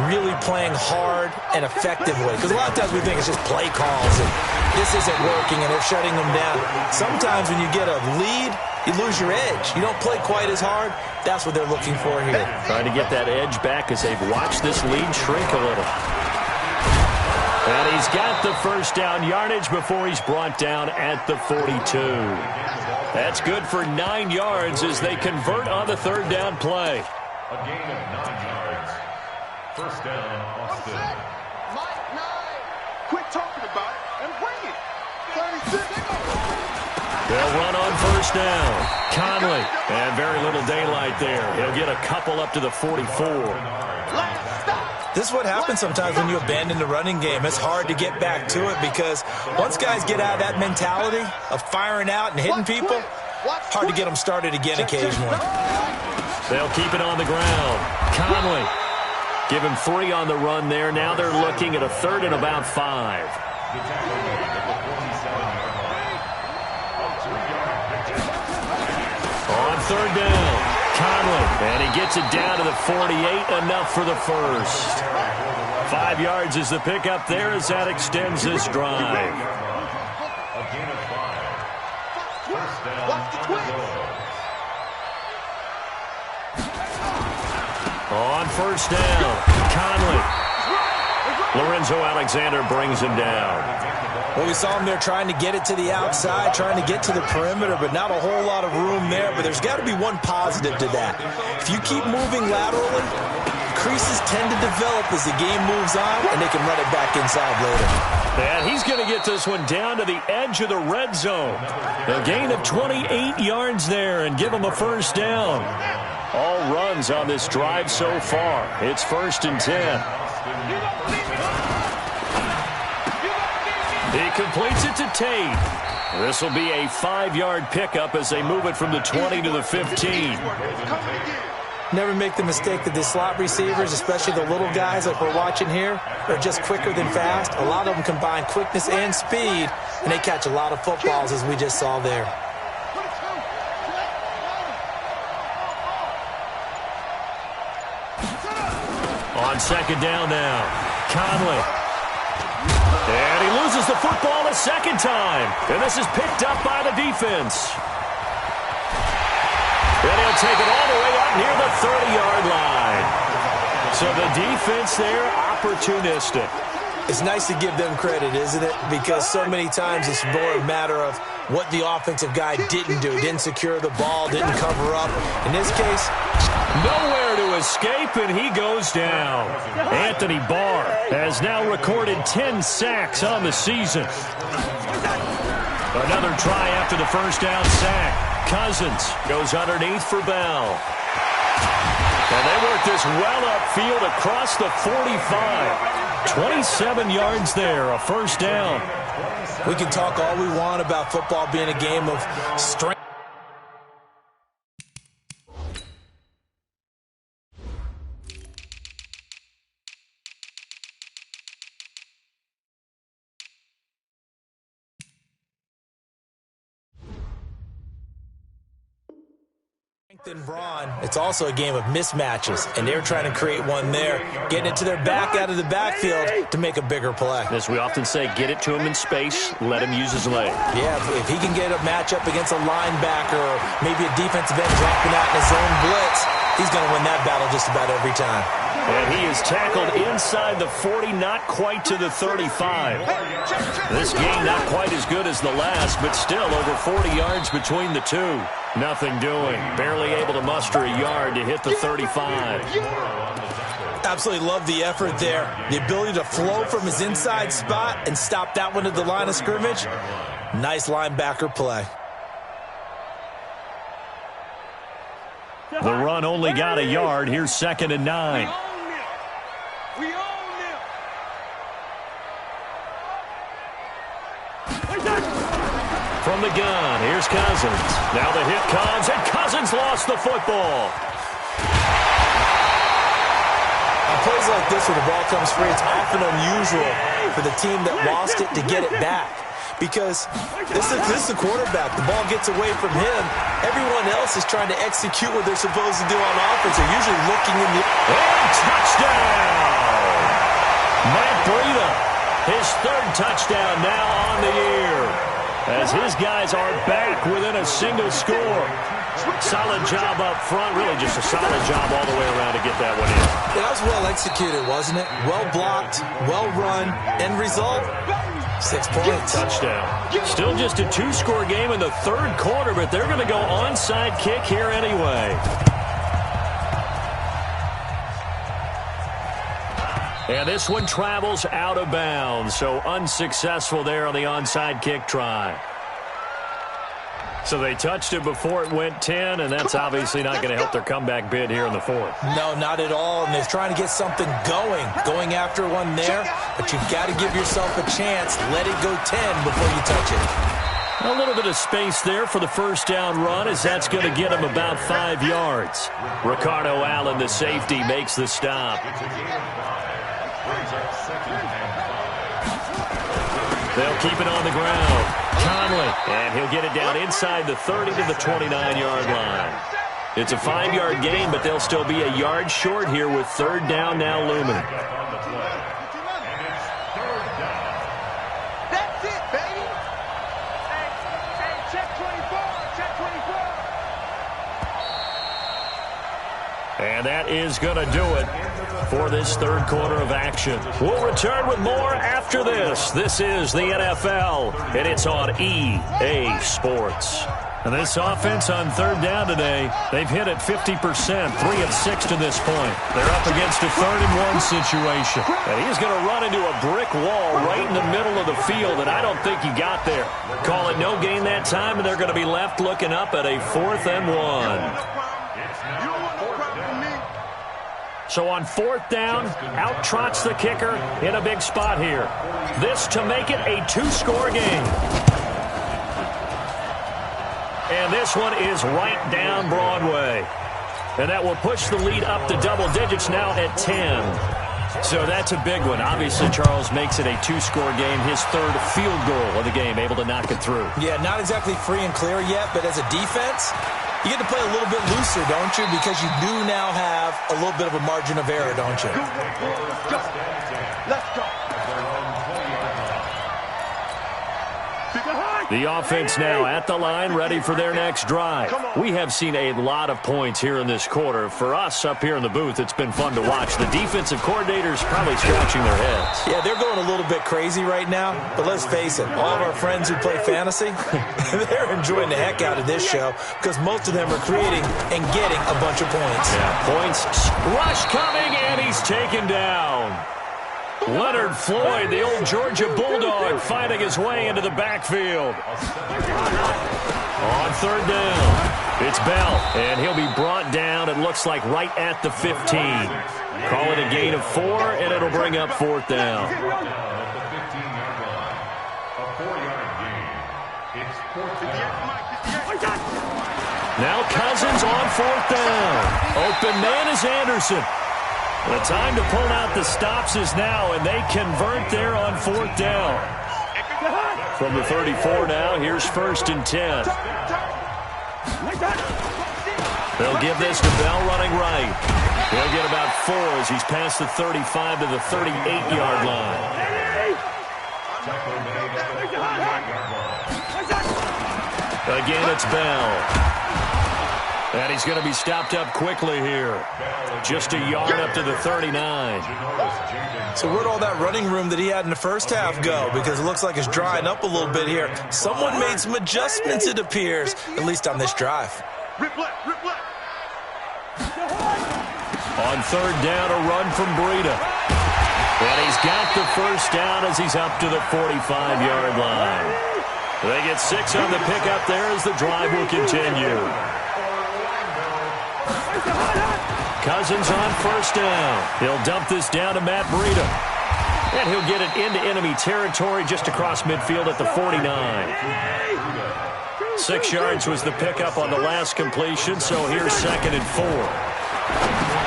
really playing hard and effectively. Because a lot of times we think it's just play calls and this isn't working and they're shutting them down. Sometimes when you get a lead, you lose your edge. You don't play quite as hard. That's what they're looking for here. Trying to get that edge back as they've watched this lead shrink a little. And he's got the first down yardage before he's brought down at the 42. That's good for 9 yards as they convert on the 3rd down play. A gain of 9 yards. 1st down, Austin. Mike 9. Quit talking about it and bring it. 36. They'll run on 1st down. Conley. And very little daylight there. He'll get a couple up to the 44. This is what happens sometimes when you abandon the running game. It's hard to get back to it because once guys get out of that mentality of firing out and hitting people, hard to get them started again occasionally. They'll keep it on the ground. Conley. Give him 3 on the run there. Now they're looking at a 3rd and about 5. On 3rd down, Conley, and he gets it down to the 48, enough for the first. 5 yards is the pickup there as that extends this drive. A gain of 5. 1st down. On 1st down, Conley. Lorenzo Alexander brings him down. Well, we saw him there trying to get it to the outside, trying to get to the perimeter, but not a whole lot of room there. But there's got to be one positive to that. If you keep moving laterally, creases tend to develop as the game moves on, and they can run it back inside later. And he's going to get this one down to the edge of the red zone. A gain of 28 yards there and give him a first down. All runs on this drive so far. It's 1st and 10. He completes it to Tate. This will be a 5-yard pickup as they move it from the 20 to the 15. Never make the mistake that the slot receivers, especially the little guys like we're watching here, are just quicker than fast. A lot of them combine quickness and speed, and they catch a lot of footballs, as we just saw there. On 2nd down now, Conley. And he loses the football a second time. And this is picked up by the defense. And he'll take it all the way up near the 30-yard line. So the defense there, opportunistic. It's nice to give them credit, isn't it? Because so many times it's more a matter of what the offensive guy didn't do. Didn't secure the ball, didn't cover up. In this case, nowhere to escape, and he goes down. Anthony Barr has now recorded 10 sacks on the season. Another try after the first down sack. Cousins goes underneath for Bell. And they work this well upfield across the 45. 27 yards there, a first down. We can talk all we want about football being a game of strength. And brawn, it's also a game of mismatches, and they're trying to create one there, getting it to their back out of the backfield to make a bigger play. As we often say, get it to him in space, let him use his leg. Yeah, if he can get a matchup against a linebacker or maybe a defensive end dropping out in his own blitz, he's going to win that battle just about every time. And he is tackled inside the 40, not quite to the 35. This game not quite as good as the last, but still over 40 yards between the two. Nothing doing. Barely able to muster a yard to hit the 35. Absolutely love the effort there. The ability to flow from his inside spot and stop that one at the line of scrimmage. Nice linebacker play. The run only got a yard. Here's 2nd and 9. From the gun, here's Cousins. Now the hit comes, and Cousins lost the football. On plays like this where the ball comes free, it's often unusual for the team that lost it to get it back. Because this is the quarterback. The ball gets away from him. Everyone else is trying to execute what they're supposed to do on offense. They're usually looking in the... And touchdown! Matt Breida, his 3rd touchdown now on the year. As his guys are back within a single score. Solid job up front. Really just a solid job all the way around to get that one in. That was well executed, wasn't it? Well blocked, well run. End result, 6 points. Touchdown. Still just a 2-score game in the 3rd quarter, but they're going to go onside kick here anyway. And this one travels out of bounds, so unsuccessful there on the onside kick try. So they touched it before it went 10, and that's obviously not going to help their comeback bid here in the 4th. No, not at all, and they're trying to get something going after one there, but you've got to give yourself a chance. Let it go 10 before you touch it. A little bit of space there for the first down run, as that's going to get him about 5 yards. Ricardo Allen, the safety, makes the stop. They'll keep it on the ground. Conley, and he'll get it down inside the 30 to the 29-yard line. It's a 5-yard gain, but they'll still be a yard short here with 3rd down now looming. That's it, baby. Hey, check 24, check 24. And that is going to do it. for this third quarter of action. We'll return with more after this. This is the NFL, and it's on EA Sports. And this offense on third down today, they've hit it 50%, 3 of 6 to this point. They're up against a 3rd-and-1 situation. And he's going to run into a brick wall right in the middle of the field, and I don't think he got there. Call it no gain that time, and they're going to be left looking up at a 4th-and-1. So on 4th down, out trots the kicker in a big spot here. This to make it a 2-score game. And this one is right down Broadway. And that will push the lead up to double digits now at 10. So that's a big one. Obviously, Charles makes it a 2-score game. His 3rd field goal of the game, able to knock it through. Yeah, not exactly free and clear yet, but as a defense, you get to play a little bit looser, don't you? Because you do now have a little bit of a margin of error, don't you? Let's go. The offense now at the line, ready for their next drive. We have seen a lot of points here in this quarter. For us up here in the booth, it's been fun to watch. The defensive coordinators probably scratching their heads. Yeah, they're going a little bit crazy right now, but let's face it, all of our friends who play fantasy, they're enjoying the heck out of this show because most of them are creating and getting a bunch of points. Yeah, points. Rush coming, and he's taken down. Leonard Floyd, the old Georgia Bulldog, finding his way into the backfield. On 3rd down, it's Bell, and he'll be brought down, it looks like, right at the 15. Call it a gain of 4, and it'll bring up 4th down. At the 15-yard line, a 4-yard gain. It's 4th down. Now Cousins on 4th down. Open man is Anderson. The time to pull out the stops is now, and they convert there on 4th down. From the 34 now, here's 1st and 10. They'll give this to Bell running right. He'll get about 4 as he's past the 35 to the 38-yard line. Again, it's Bell. And he's going to be stopped up quickly here. Just a yard up to the 39. So where'd all that running room that he had in the first half go? Because it looks like it's drying up a little bit here. Someone made some adjustments, it appears, at least on this drive. On 3rd down, a run from Breida. And he's got the 1st down as he's up to the 45-yard line. They get 6 on the pickup there as the drive will continue. Cousins on 1st down. He'll dump this down to Matt Breida. And he'll get it into enemy territory just across midfield at the 49. 6 yards was the pickup on the last completion, so here's 2nd and 4.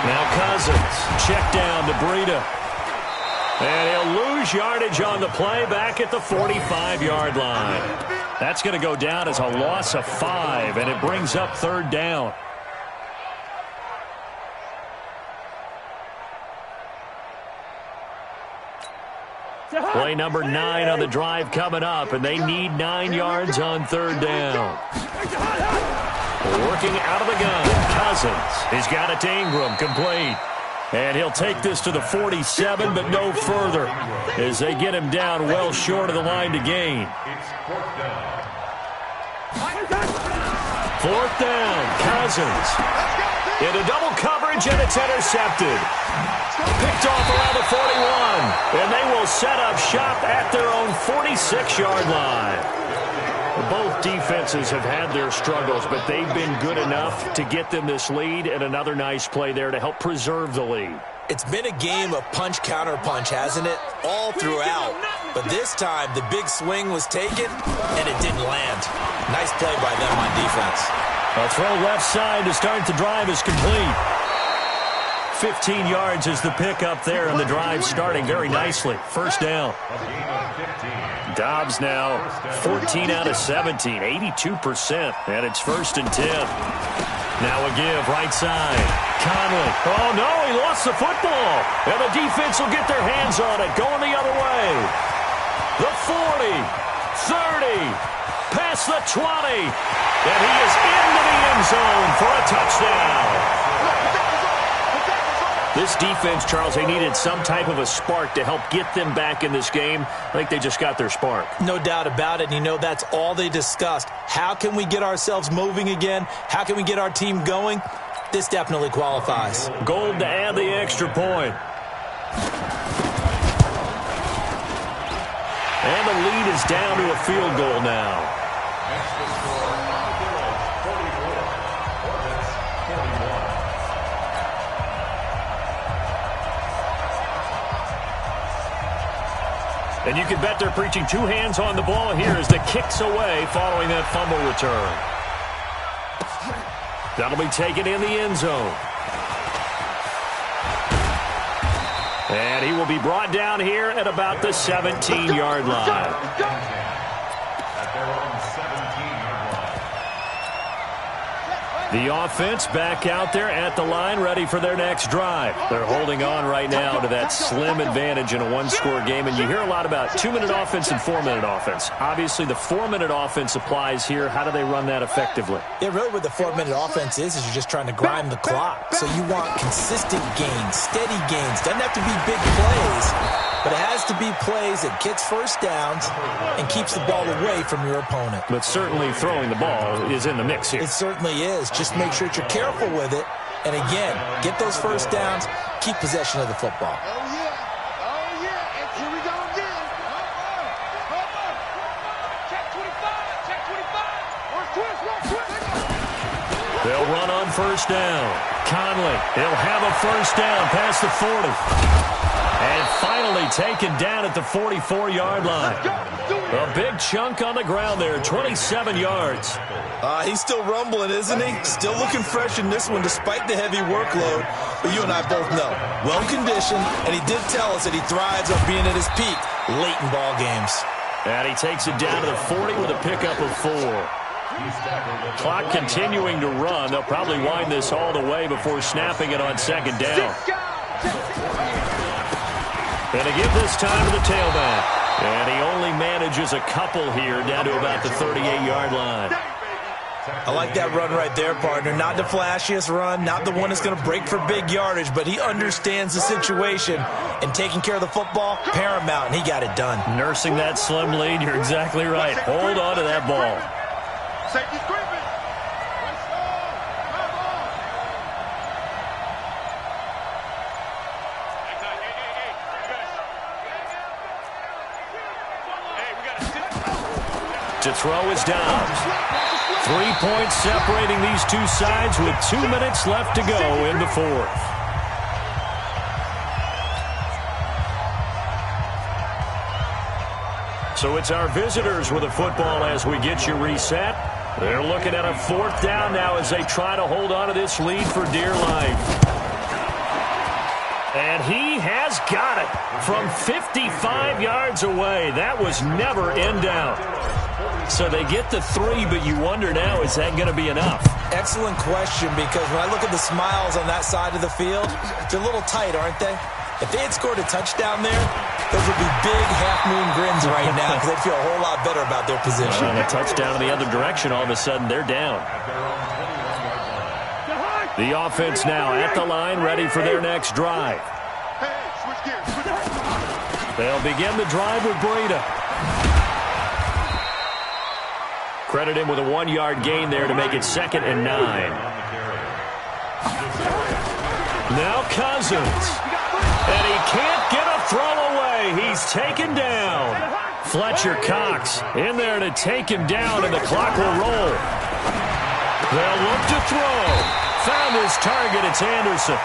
Now Cousins, check down to Breida. And he'll lose yardage on the play back at the 45-yard line. That's going to go down as a loss of 5, and it brings up 3rd down. Play number 9 on the drive coming up, and they need 9 yards on 3rd down. Working out of the gun, Cousins. He's got it to Ingram, complete. And he'll take this to the 47, but no further, as they get him down well short of the line to gain. It's 4th down. 4th down, Cousins. Into double coverage, and it's intercepted. Picked off around the 41, and they will set up shop at their own 46-yard line. Both defenses have had their struggles, but they've been good enough to get them this lead, and another nice play there to help preserve the lead. It's been a game of punch-counter-punch, hasn't it? All throughout. But this time, the big swing was taken, and it didn't land. Nice play by them on defense. A throw left side to start the drive is complete. 15 yards is the pickup there, and the drive starting very nicely. 1st down. Dobbs now 14 out of 17, 82%, and it's 1st and 10. Now a give, right side. Conley. Oh, no, he lost the football. And the defense will get their hands on it, going the other way. The 40, 30, past the 20, and he is into the end zone for a touchdown. This defense, Charles, they needed some type of a spark to help get them back in this game. I think they just got their spark. No doubt about it. And you know, that's all they discussed. How can we get ourselves moving again? How can we get our team going? This definitely qualifies. Gold to add the extra point. And the lead is down to a field goal now. And you can bet they're preaching two hands on the ball here as the kick's away following that fumble return. That'll be taken in the end zone. And he will be brought down here at about the 17-yard line. The offense back out there at the line, ready for their next drive. They're holding on right now to that slim advantage in a one-score game, and you hear a lot about 2-minute offense and 4-minute offense. Obviously, the 4-minute offense applies here. How do they run that effectively? Yeah, really what the 4-minute offense is you're just trying to grind the clock. So you want consistent gains, steady gains. Doesn't have to be big plays, but it has to be plays that gets first downs and keeps the ball away from your opponent. But certainly throwing the ball is in the mix here. It certainly is. Just make sure that you're careful with it. And again, get those first downs, keep possession of the football. Oh, yeah. Oh, yeah. And here we go again. Check 25. Check 25. One twist. They'll run on first down. Conley, he'll have a first down past the 40. And finally taken down at the 44-yard line. A big chunk on the ground there, 27 yards. He's still rumbling, isn't he? Still looking fresh in this one despite the heavy workload. But you and I both know, well-conditioned, and he did tell us that he thrives on being at his peak late in ball games. And he takes it down to the 40 with a pickup of 4. Clock continuing to run. They'll probably wind this all the way before snapping it on second down. And to give this time to the tailback. And he only manages a couple here down to about the 38-yard line. I like that run right there, partner. Not the flashiest run, not the one that's going to break for big yardage, but he understands the situation, and taking care of the football, paramount, and he got it done. Nursing that slim lead, you're exactly right. Hold on to that ball. Safety's creeping. To throw is down. 3 points separating these two sides with 2 minutes left to go in the fourth. So it's our visitors with the football as we get you reset. They're looking at a fourth down now as they try to hold on to this lead for dear life. And he has got it from 55 yards away. That was never in doubt. So they get the 3, but you wonder now, is that going to be enough? Excellent question, because when I look at the smiles on that side of the field, they're a little tight, aren't they? If they had scored a touchdown there, those would be big half-moon grins right now because they'd feel a whole lot better about their position. And a touchdown in the other direction, all of a sudden they're down. The offense now at the line, ready for their next drive. They'll begin the drive with Breida. Credit him with a 1-yard gain there to make it 2nd and 9. Now Cousins. And he can't get a throw away. He's taken down. Fletcher Cox in there to take him down, and the clock will roll. They'll look to throw. Found his target. It's Anderson.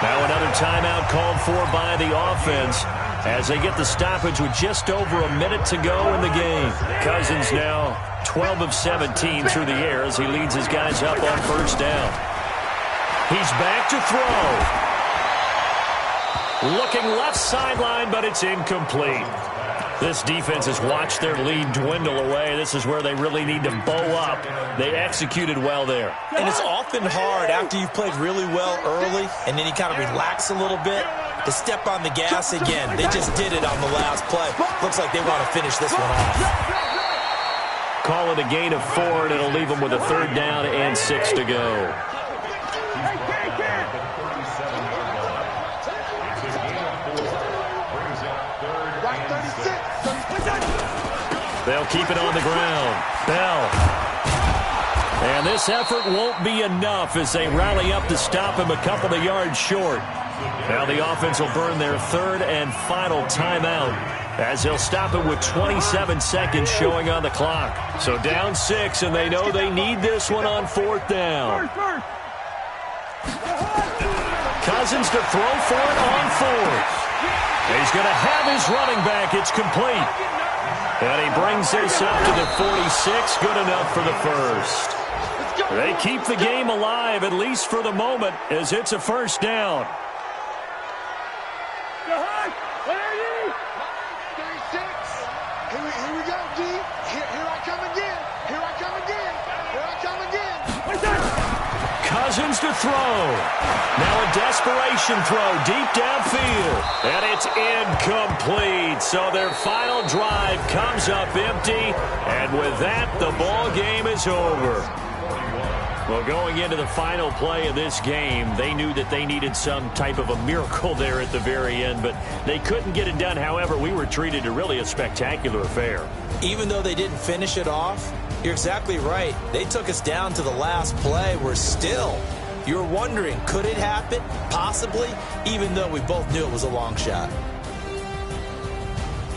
Now another timeout called for by the offense as they get the stoppage with just over a minute to go in the game. Cousins now 12 of 17 through the air as he leads his guys up on first down. He's back to throw. Looking left sideline, but it's incomplete. This defense has watched their lead dwindle away. This is where they really need to bow up. They executed well there. And it's often hard after you've played really well early and then you kind of relax a little bit to step on the gas again. They just did it on the last play. Looks like they want to finish this one off. Call it a gain of 4, and it'll leave them with a 3rd down and 6 to go. They'll keep it on the ground. Bell. And this effort won't be enough as they rally up to stop him a couple of yards short. Now the offense will burn their third and final timeout as they'll stop it with 27 seconds showing on the clock. So down 6, and they know they need this one on 4th down. Cousins to throw for it on 4th. He's going to have his running back. It's complete. And he brings this up to the 46. Good enough for the first. They keep the game alive, at least for the moment, as it's a first down. Where are you? 36. Here we go, G. Here I come again. Here I come again. Here I come again. Cousins to throw. Now a desperation throw deep downfield. And it's incomplete. So their final drive comes up empty. And with that, the ball game is over. Well, going into the final play of this game, they knew that they needed some type of a miracle there at the very end, but they couldn't get it done. However, we were treated to really a spectacular affair. Even though they didn't finish it off, you're exactly right. They took us down to the last play. You're wondering, could it happen? Possibly, even though we both knew it was a long shot.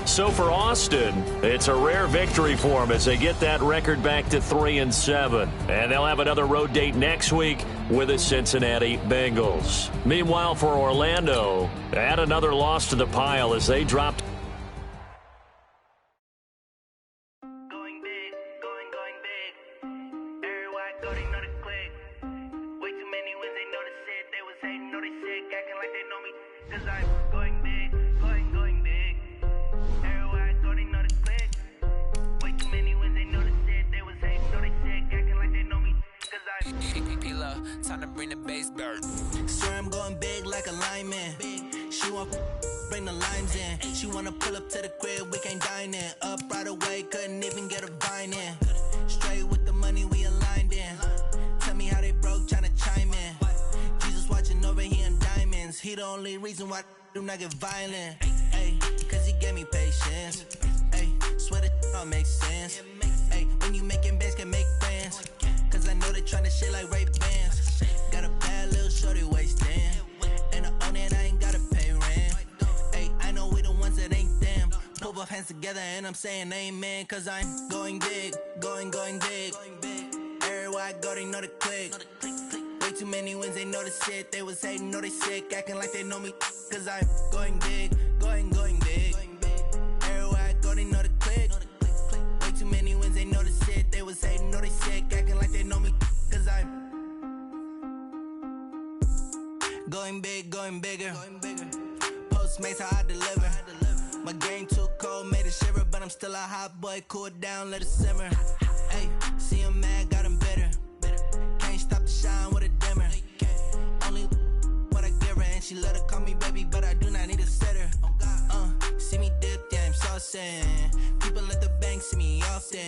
So for Austin, it's a rare victory for them as they get that record back to 3-7. And they'll have another road date next week with the Cincinnati Bengals. Meanwhile, for Orlando, add another loss to the pile as they dropped. Going big, going big. Everywhere I go, they know the click. Way too many wins, they know the shit. They was hating, know they sick, acting like they know me. Cause I'm going big, going big. Everywhere I go, they know the click. Way too many wins, they know the shit. They was hating, know they sick, acting like they know me. Cause I'm PPP, time to bring the base bird. Swear I'm going big like a lineman. She want bring the limes in. She wanna pull up to the crib, we can't dine in. Up right away, couldn't even get a vine in. Straight with the money we aligned in. Tell me how they broke, tryna chime in. Jesus watching over here in diamonds. He the only reason why I do not get violent. Ay, cause he gave me patience. Ay, swear that all makes sense. Ay, when you making bands, can make friends. Cause I know they tryna shit like Ray Bans. Got a bad little shorty wasting. And I own it, I ain't gotta pay rent. Ay, I know we the ones that ain't them. Pull both hands together and I'm saying amen. Cause I'm going big, going big. Everywhere I go, they know the click. Way too many wins, they know the shit. They was hating, know they sick, acting like they know me. Cause I'm going big, going big. Everywhere I go, they know the click. Way too many wins, they know the shit. They was hating, know they sick, acting like they know me. Cause I'm going big, going bigger. Postmates, how I deliver. My game too cold, made it shiver. But I'm still a hot boy, cool it down, let it simmer. Hey, see him mad, got him bitter. Can't stop the shine with a dimmer. Only what I give her, and she let her call me baby, but I do not need a sitter. See me dip, yeah, I'm saucing. People at the bank see me often.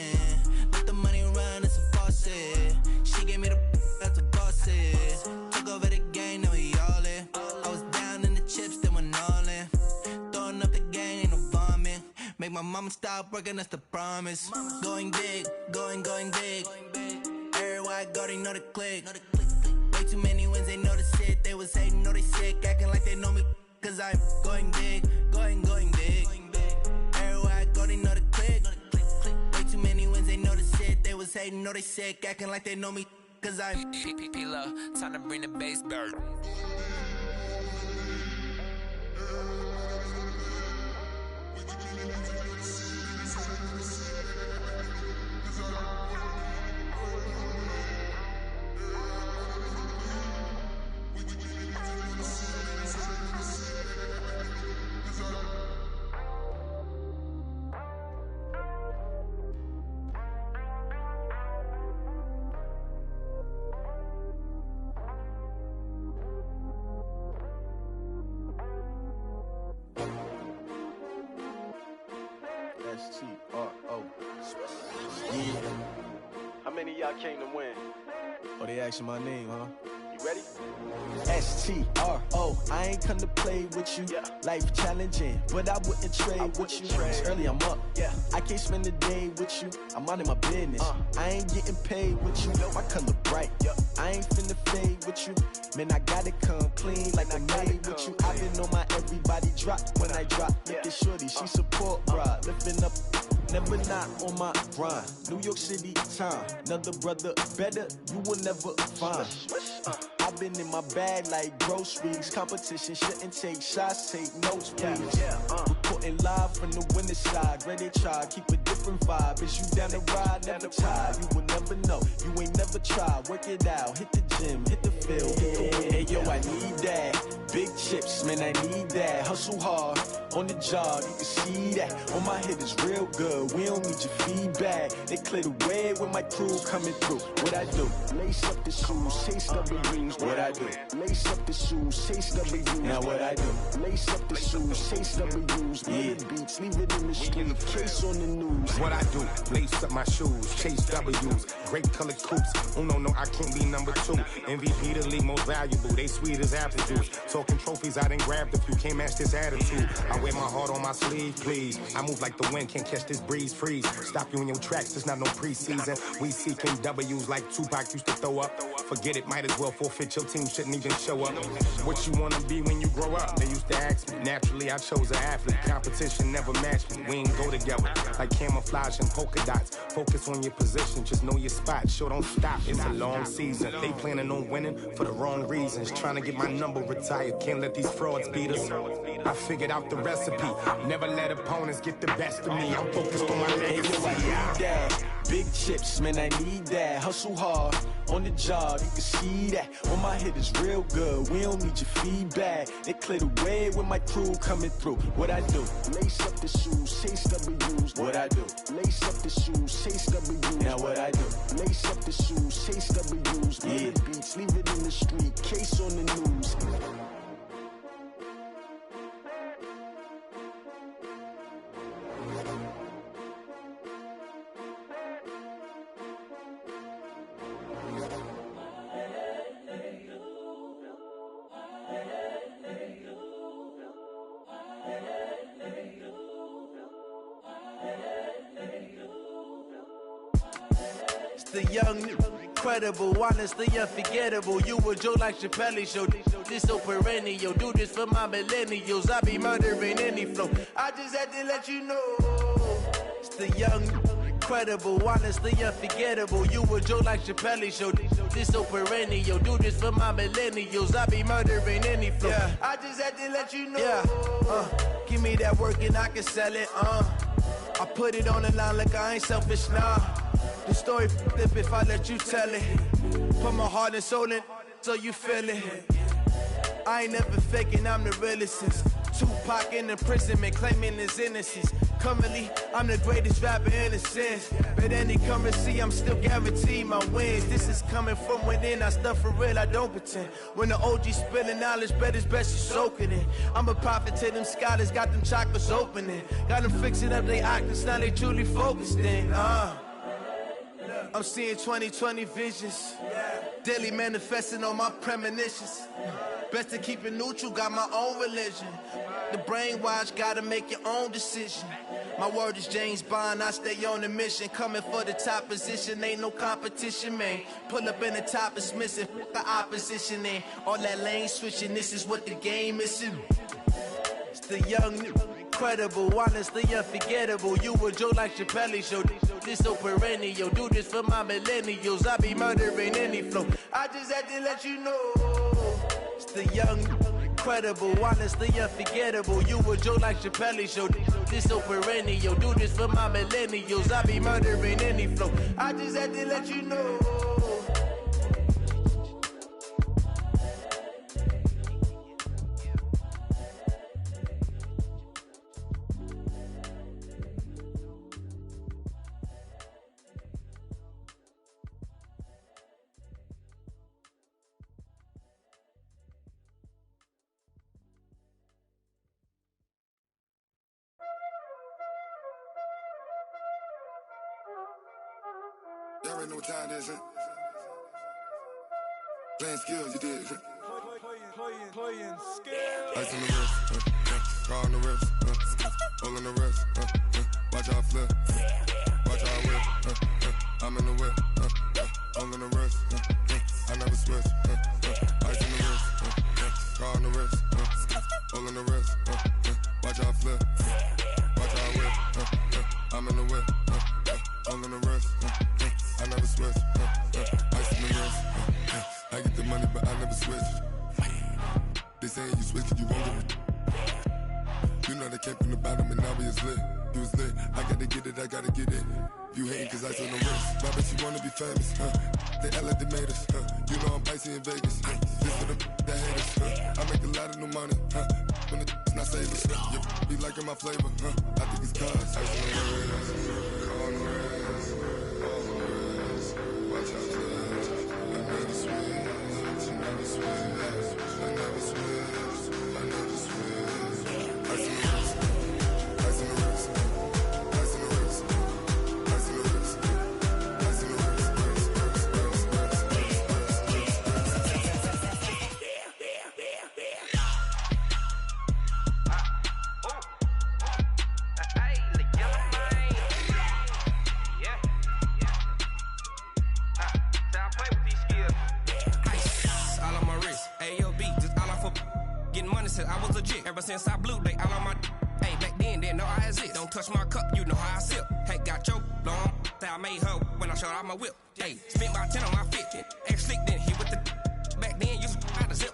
Let the money run, it's a faucet. She gave me the that's a boss it. Took over the game, now we all in. I was down in the chips, then went all in. Throwing up the game, ain't no vomit. Make my mama stop working, that's the promise. Going big, going big. Everywhere I go, they know the click. Way too many wins, they know the shit. They was hating, know they sick, acting like they know me. Cause I'm going big, going big. Everywhere I go, they know the click. Way too many wins, they know the shit. They was hating, know they sick, acting like they know me. Cause I'm PPP, time to bring the base bird. S-T-R-O. Yeah. How many of y'all came to win? Oh, they asking my name, huh? You ready? STRO, I ain't come to play with you. Life challenging, but I wouldn't trade with you. It's early, I'm up. I can't spend the day with you. I'm minding my business. I ain't getting paid with you. My color bright. I ain't finna fade with you. Man, I gotta come clean like I made with you. I've been on my everybody drop when I drop. Look at shorty, she support, bruh. Lifting up, never not on my grind. New York City time, another brother better, you will never find. I've been in my bag like groceries. Competition shouldn't take shots, take notes, please. Reporting live from the winning side. Ready to try, keep a different vibe. Is you down the ride, never tired. You will never know, you ain't never tried. Work it out, hit the gym, hit the field, hit the win. Hey yo, I need that. Big chips, man, I need that. Hustle hard, on the job, you can see that. On my hit is real good, we don't need your feedback. They clear the way with my crew coming through. What I do? Lace up the shoes, chase W's. What I do? Lace up the shoes, chase W's. Now what I do? Lace up the shoes, chase W's. Yeah, beats, leave it in the street, case on the news. What I do? Lace up my shoes, chase W's. Great colored coops. Oh no, I can't be number 2. MVP the league most valuable. They sweet as apple juice. Talking trophies, I done grabbed a few. Can't match this attitude. I wear my heart on my sleeve, please. I move like the wind, can't catch this breeze. Freeze. Stop you in your tracks, there's not no preseason. We seeking W's like Tupac used to throw up. Forget it, might as well forfeit. Your team shouldn't even show up. What you wanna be when you grow up? They used to ask me. Naturally, I chose an athlete. Competition never matched me. We ain't go together. Like camouflage and polka dots. Focus on your position, just know your spot. Sure, don't stop. It's a long season. They planning on winning for the wrong reasons. Trying to get my number retired. Can't let these frauds beat us. I figured out the recipe. Never let opponents get the best of me. I'm focused on my legacy. I need that. Big chips, man, I need that. Hustle hard, on the job, you can see that. On my hit is real good, we don't need your feedback. They clear the way with my crew coming through. What I do? Lace up the shoes, chase W's. What I do? Lace up the shoes, chase W's. Now what I do? Lace up the shoes, chase W's. Yeah, beats, leave it in the street, case on the news. The young, incredible, honestly unforgettable. You a Joe like Chappelle show. This so perennial. Do this for my millennials. I be murdering any flow. I just had to let you know. It's the young, incredible, honestly unforgettable. You a Joe like Chappelle show. This so perennial. Do this for my millennials. I be murdering any flow. Yeah. I just had to let you know. Yeah. Give me that work and I can sell it. I put it on the line like I ain't selfish, nah. The story flip if I let you tell it. Put my heart and soul in so you feel it. I ain't never faking, I'm the realest since Tupac in imprisonment, claiming his innocence. Currently, I'm the greatest rapper in a sense. But any currency, I'm still guaranteed my wins. This is coming from within, I stuff for real, I don't pretend. When the OG spilling knowledge, bet it's best you soak it in. I'm a prophet to them scholars, got them chakras opening. Got them fixing up they octaves, now they truly focused in. I'm seeing 2020 visions. Daily manifesting on my premonitions. Best to keep it neutral, got my own religion. The brainwash, gotta make your own decision. My word is James Bond, I stay on the mission. Coming for the top position, ain't no competition, man. Pull up in the top is missing, the opposition in. All that lane switching, this is what the game is. It's the young, incredible, honestly unforgettable. You a Joe like Chappelle show. This so perennial. Do this for my millennials. I be murdering any flow. I just had to let you know. It's the young, incredible, honestly unforgettable. You a Joe like Chappelle show. This so perennial. Do this for my millennials. I be murdering any flow. I just had to let you know. Y'all already know what time it is, huh? Playing skills, you did. Playing skills. Ice on the wrist, car on the wrist, hole in the wrist, watch how I flip, watch how I whip, I'm in the whip, hole in the wrist, I never switch, ice on the wrist, car on the wrist, hole in the wrist, watch how I flip, watch how I whip, I'm in the whip, hole in the wrist, I never switch, ice on the wrist, I get the money but I never switch. They saying you switch and you won't get it. You know they came from the bottom and now we is lit. You was lit, I gotta get it, I gotta get it. You hating cause ice on the wrist. Why bet you wanna be famous, They act like they made us, You know I'm icy in Vegas, This for them that hate us, I make a lot of new money, When it's not savers, You be liking my flavor, I think it's cause ice on the wrist, on the wrist, on the wrist. Watch out for that, I never switch, I never switch. I never switch, I never switch. Ice in the wrist, ice in the wrist, ice in the wrist, ice in the wrist, ice in the I was legit. Ever since I blew, they all on my hey, back then, didn't know I exist. Don't touch my cup, you know how I sip. Hey, got your long that I made her when I showed out my whip. Hey, spent my 10 on my 50. Ex-slick, then hit with the back then, used to out the zip.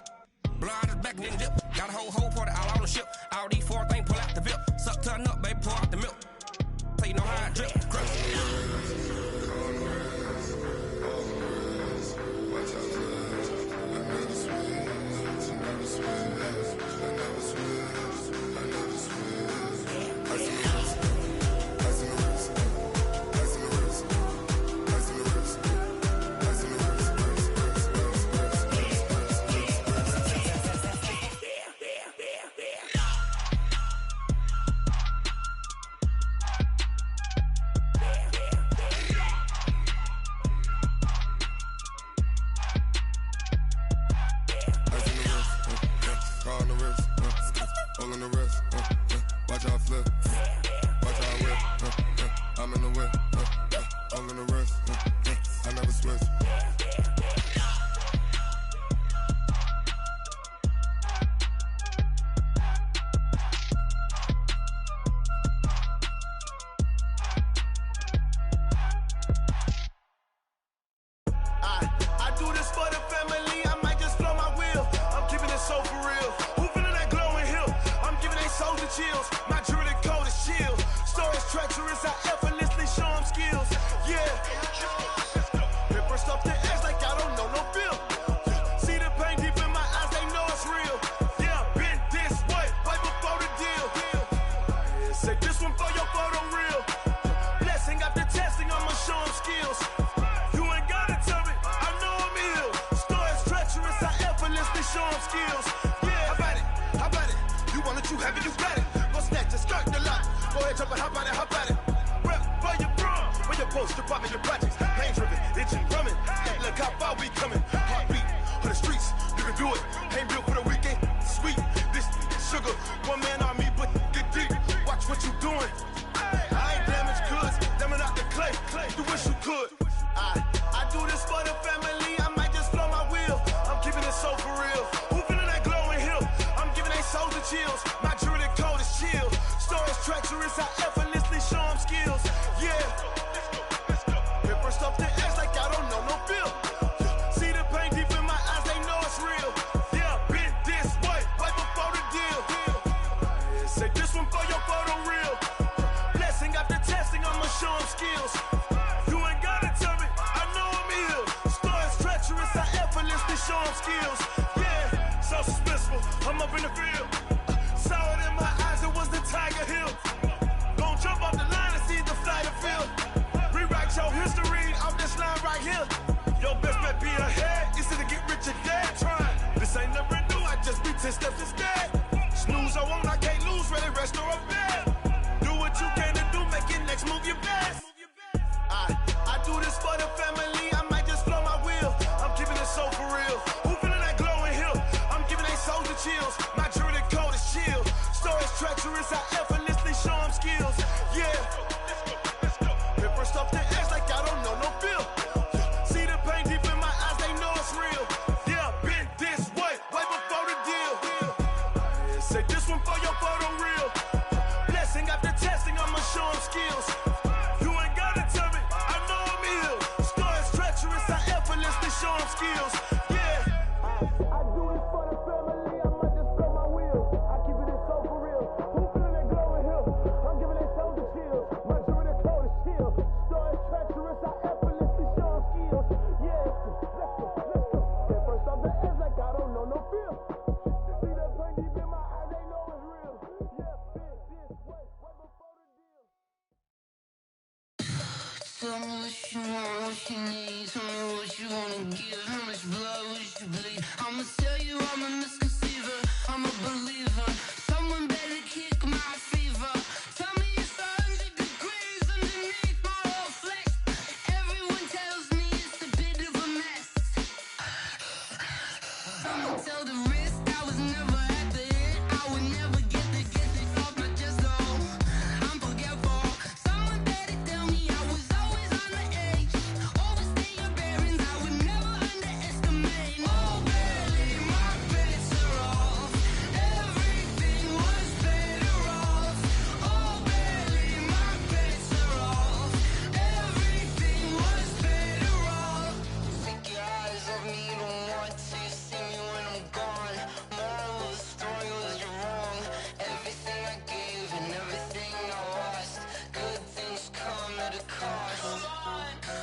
Blow out his back, then dip. Got a whole party all on the ship. All these 4 things, pull out the VIP. Suck, turn up, baby, pour out the milk. So you know how I drip. Crush. I do this for the family, I might just blow my wheel. I'm keeping it so for real. Tell me what you want, what you need. Tell me what you wanna give. How much blood would you bleed? I'ma tell you I'm a misconceiver. I'm a believer. Someone better kick my fever. Tell me it's 100 degrees underneath my whole flesh. Everyone tells me it's a bit of a mess. Someone tell the risk I was never at the end. I would never get it off my chest though. I'm forgetful. Someone better tell me I was always on the edge. Overstay your bearings, I would never underestimate. Oh, barely, my bets are off. Everything was better off. Oh, barely, my bets are off. Everything was better off. Take your eyes off me, you don't want to see me when I'm gone. Moral of the story was you're wrong. Everything I gave and everything I lost. Good things come at a cost.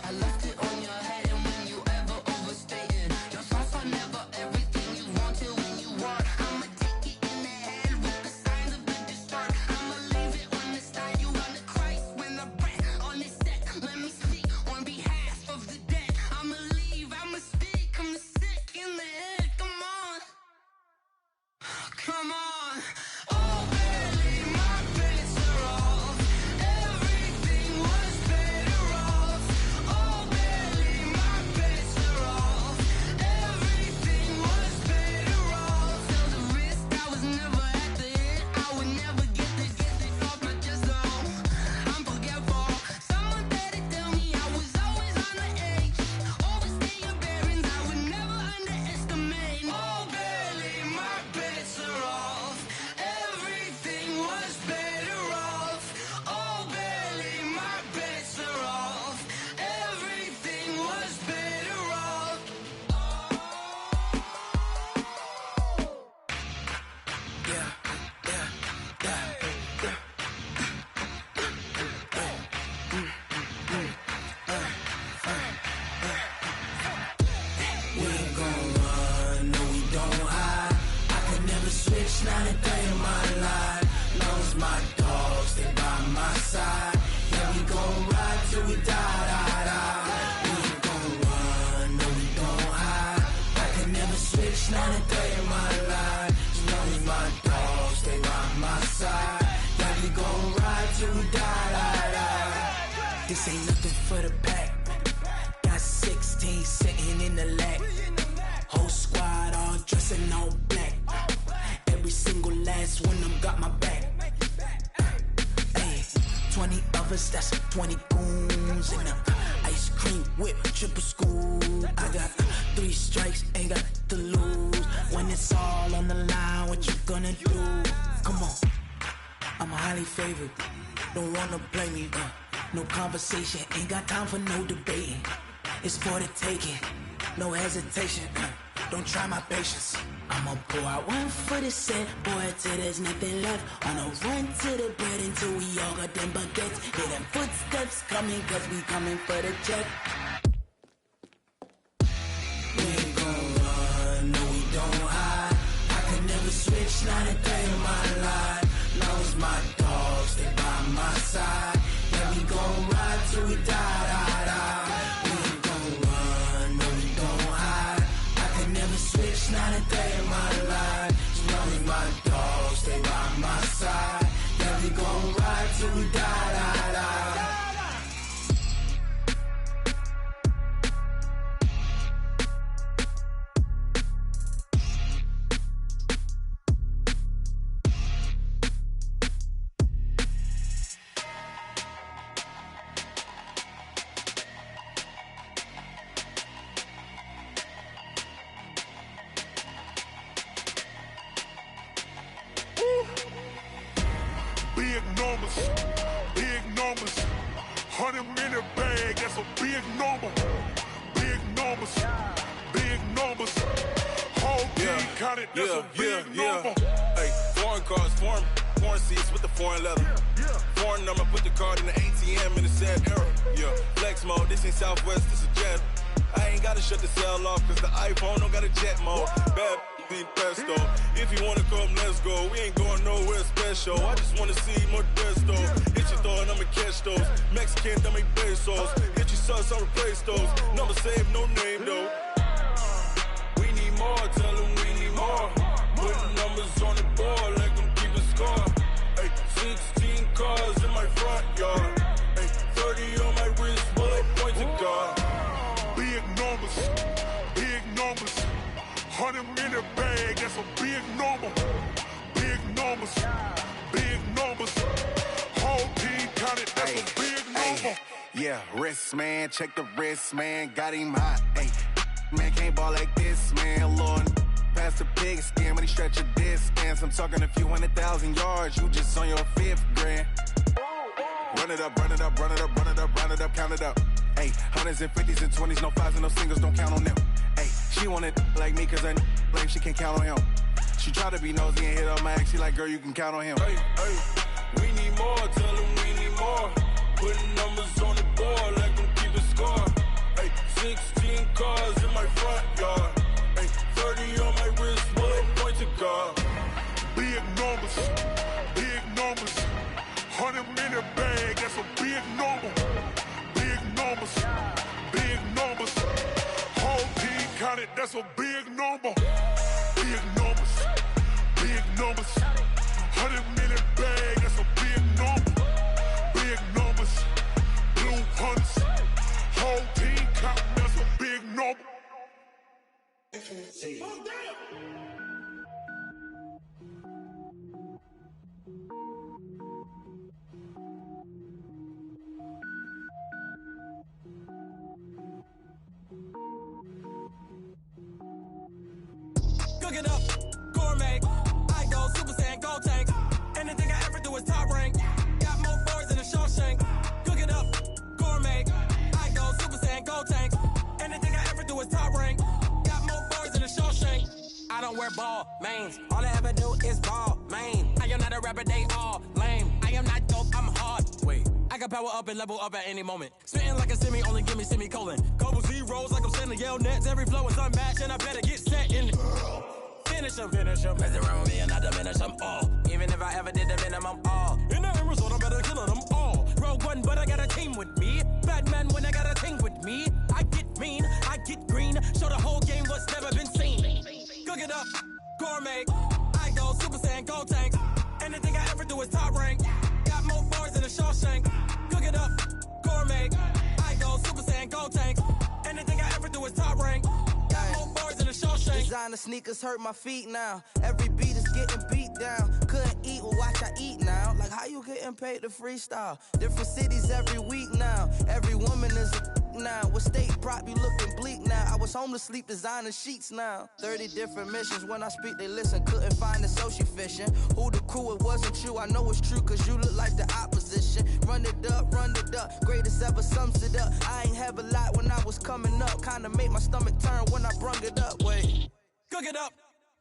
I left it on your head, and when you ever overstated, your thoughts are never everything you wanted when you want. I'ma take it in the head with the signs of the distort. I'ma leave it on the side. You on the Christ when the breath on this set. Let me speak on behalf of the dead. I'ma leave, I'ma speak. I'm the sick in the head. Come on, come on. Oh, barely, my bets are off. Everything was better off. Oh, barely, my bets are off. Everything was better off. Tell the risk I was never at the end. I would never get it off my chest though. I'm forgetful. Someone better tell me I was always on the edge. Overstay your bearings, I would never underestimate. Oh, barely, my bets are off. Everything was better off. Oh, barely, my bets are off. Everything was better off. We ain't gon' run, no we don't hide. I could never switch, not a day in my life. Long as my dogs stay by my side. Yeah, we gon' ride till we die. We ain't gon' run, no we don't hide. I could never switch, not a day in my life. As long as my dogs stay by my side. Yeah, we gon' ride till we die. This ain't nothing for the pack. Got 16 sitting in the lap. Whole squad all dressed in all black. Every single last one of them got my back. Hey, 20 of us, that's 20 goons. And a ice cream whip, triple scoop. I got 3 strikes, ain't got to lose. When it's all on the line, what you gonna do? Come on, I'm highly favored. Don't wanna blame me. No conversation, ain't got time for no debating. It's for the taking, no hesitation. Don't try my patience. I'ma pour out one for the set, boy, till there's nothing left. On a run to the bread until we all got them baguettes. Hear them footsteps coming, cause we coming for the check. We ain't gon' run, no we don't hide. I could never switch, not a day in my life. Long as my dogs stay by my side. Yeah, we gon' ride till we die. We ain't gon' run, no we don't hide. I could never switch, not a day in my life. As long as my dogs stay by my side. Yeah, we gon' ride till we die. Big numbers, big numbers. 100 minute bag, that's a big number. Big numbers, big numbers. Whole team counted, that's a big number. Hey, foreign cars, foreign seats with the foreign leather. Foreign number, put the card in the ATM in the sad era. Yeah, flex mode, this ain't Southwest, this is Jet. I ain't gotta shut the cell off, cause the iPhone don't got a jet mode. Bad beat pesto. If you wanna come, let's go. We ain't going nowhere special. I just wanna see more desto. Hit your throw and I'ma catch those. Mexican, that make pesos. Hit your sauce, I'll replace those. Number save, no name though. We need more, tell them we need more. Putting numbers on the board, let them keep a score. Ay, 16 cars in my front yard. Ay, 30 on my wrist, bullet point to God. Big numbers, big numbers. 100 in the bag, that's a big number. Big numbers, big numbers. Whole team counted, that's a big number. Yeah, wrist man, check the wrist man, got him hot. Ay, man can't ball like this, man. Lord, past the pig skin when he stretch a distance. I'm talking a few 100,000 yards, you just on your 5th grand. Run it up, run it up, run it up, run it up, run it up, count it up. Ay, 100s and 50s and 20s, no 5s and no singles, don't count on them. Ay, she want it like me, cause I like she can't count on him. She try to be nosy and hit up my ex, she like, girl, you can count on him. Hey, hey, we need more, tell them we need more. Putting numbers on the board, let them keep a score. Hey, 16 cars in my front yard. Hey, 30 on my wrist, bullet point to God. Big numbers, big numbers. 100 in the bag, that's a big number. Big numbers, big numbers. Whole team counted, that's a big number. Big numbers, big numbers. 100 in the bag, that's a big number. Big numbers, blue hunts. Whole team counting, that's a big number. Cook it up, gourmet. I go Super Saiyan, go tank. Anything I ever do is top rank. Got more boys than a Shawshank. Cook it up, gourmet. I go Super Saiyan, go tank. Anything I ever do is top rank. Got more boys than a Shawshank. I don't wear ball mains. All I ever do is ball main. I am not a rapper, they all lame. I am not dope, I'm hard. Wait, I can power up and level up at any moment. Spitting like a semi, only give me semicolon. Couple zeros like I'm sending yell nets. Every flow is unmatched and I better get set in it. Finish them. Mess around with me and I diminish them all. Even if I ever did the minimum all. In the end result, I'm better killing them all. Rogue One, but I got a team with me. Batman when I got a team with me. I get mean, I get green. Show the whole game what's never been seen. Cook it up, gourmet. I go Super Saiyan, go tank. Anything I ever do is top rank. Got more boys than a Shawshank. Cook it up, gourmet. I go Super Saiyan, go tank. Anything I ever do is top rank. Got more boys than a Shawshank. Designer sneakers hurt my feet now. Every beat is getting beat down. Couldn't eat, well watch I eat now. Like how you getting paid to freestyle? Different cities every week now. Every woman is a now. What state prop you looking bleak now? I was home to sleep designer sheets now. 30 different missions. When I speak they listen. Couldn't find it so she fishing. Who the crew, it wasn't you. I know it's true cause you look like the opposition. Run it up, greatest ever sums it up. I ain't have a lot when I was coming up. Kinda made my stomach turn when I brung it up. Wait. Cook it up,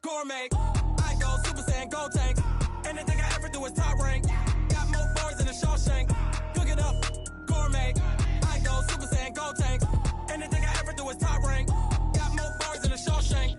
gourmet. I go Super Saiyan, go tank. Anything I ever do is top rank. Got more boys than a Shawshank. Cook it up, gourmet. I go Super Saiyan, go tank. Anything I ever do is top rank. Got more boys than a Shawshank.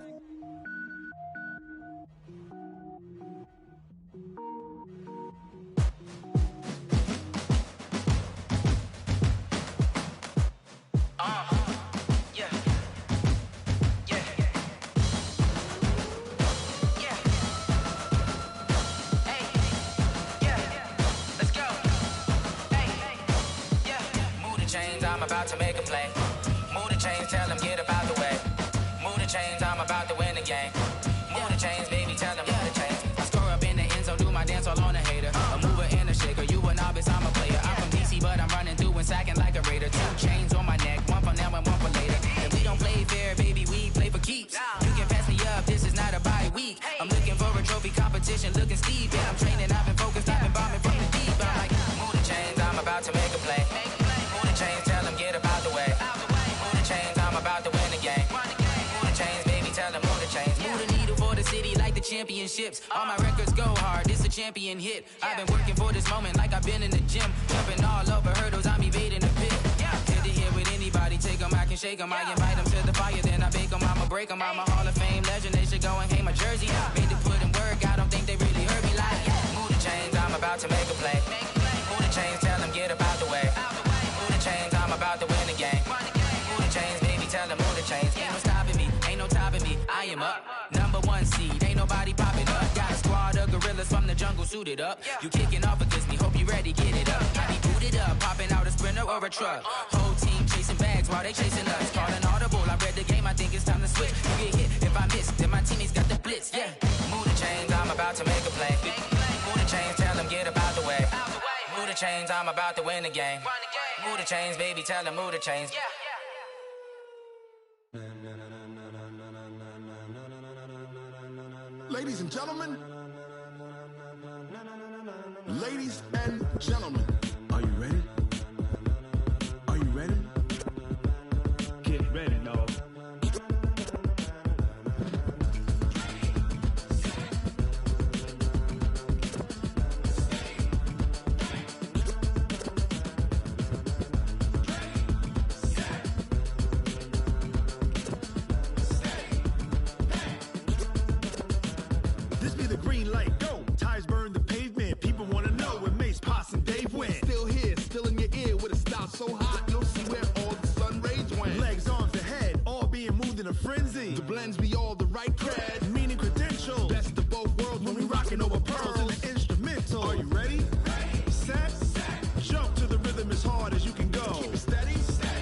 I'm about to make a play. Move the chains, tell them get up out the way. Move the chains, I'm about to win the game. Move the chains, baby, tell them move the chains. I score up in the end zone, do my dance all on a hater. A mover and a shaker, you a novice, I'm a player. I'm from DC, but I'm running through and sacking like a raider. 2 chains on my neck, one for now and one for later. And we don't play fair, baby, we play for keeps. You can pass me up, this is not a bye week. I'm looking for a trophy competition, looking steep. Yeah, I'm training, I've been focused, I've been bombing from the deep. But I'm like, move the chains, I'm about to make a play. Move the chains, tell them get up out the way. Move the chains, I'm about to win the game. Move the chains, baby, tell them move the chains. Move the needle for the city like the championships. All my records go hard, this a champion hit. I've been working for this moment like I've been in the gym. Jumping all over hurdles, I'm evading the pit. Good to hear with anybody, take them, I can shake 'em. I invite 'em to the fire, then I bake 'em. I'ma break 'em. I'm a Hall of Fame legend. They should go and hang my jersey. Made to put in work. I don't think they really heard me like. Move the chains, I'm about to make a play. Move the chains, tell them get up out the way. Move the chains, I'm about to win the game. Move the chains, baby, tell them move the chains. Ain't no stopping me, ain't no topping me. I am up, #1 seed. Ain't nobody popping up. Got a squad of gorillas from the jungle suited up. You kicking off against me, hope you ready, get it up. I be booted up, popping out a Sprinter or a truck. Whole team chasing bags while they chasing us. Calling audible, I read the game, I think it's time to switch. You get hit if I miss, then my teammates got the blitz. Yeah, move the chains, I'm about to make a play. Move the chains, tell them get up out the way. Move the chains, I'm about to win the game. Move the chains, baby, tell them move the chains. Ladies and gentlemen, ladies and gentlemen, are you ready? Are you ready? Get ready, dog. This be the green light, go. Tires burn the pavement. People want to know where Mace, Poss, and Dave went. Still here, still in your ear with a style so hot, you'll see where all the sun rays went. Legs, arms, and head, all being moved in a frenzy. The blends be all the right cred, meaning credentials. best of both worlds when we rockin' over pearls. And the instrumental. Are you ready? Set, jump to the rhythm as hard as you can go. Keep it steady,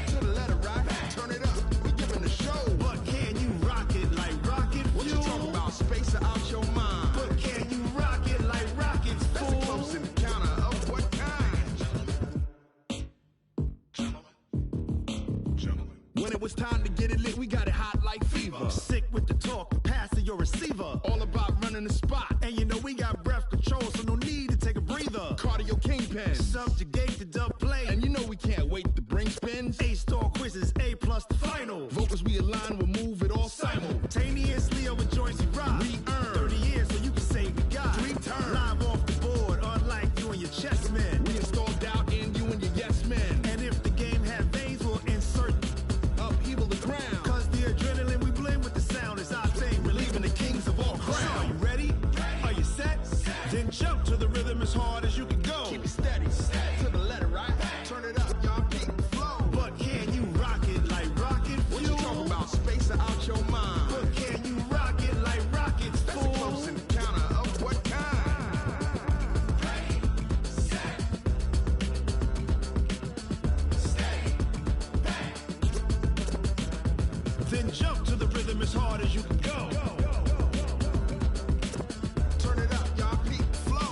to the letter right, turn it up, we giving the show. But can you rock it like rocket fuel? What you talking about, space or out your mind? But can you rock it like rockets, That's fool? a close encounter of what kind? When it was time to get it lit, we got it hot like fever. Sick with the talk, pass to your receiver. All about running the spot, And you know we got breath control, so no need to take a breather. cardio kingpin. Subjugate the dub play. And you know we can't wait to bring spins. A-star quizzes, A+ the final. Vocals we align, we'll move it all Simultaneously over joints we rock. We earn 30 years, so you can say we got 3 turns. live off the board, unlike you and your chess men. We install doubt in you and your yes men. And if the game had veins, we'll insert Upheaval the ground. Cause the adrenaline we blend with the sound is our thing, relieving the kings of all crowns. So are you ready? Are you set? Then jump to the rhythm as hard as you can go. Keep it steady, to the letter right. Turn it up, y'all peak the flow. But can you rock it like rocket fuel? What you talking about, space or out your mind? But can you rock it like rockets, That's a fool? close encounter of what kind? Then jump to the rhythm as hard as you can go. Turn it up, y'all peak the flow.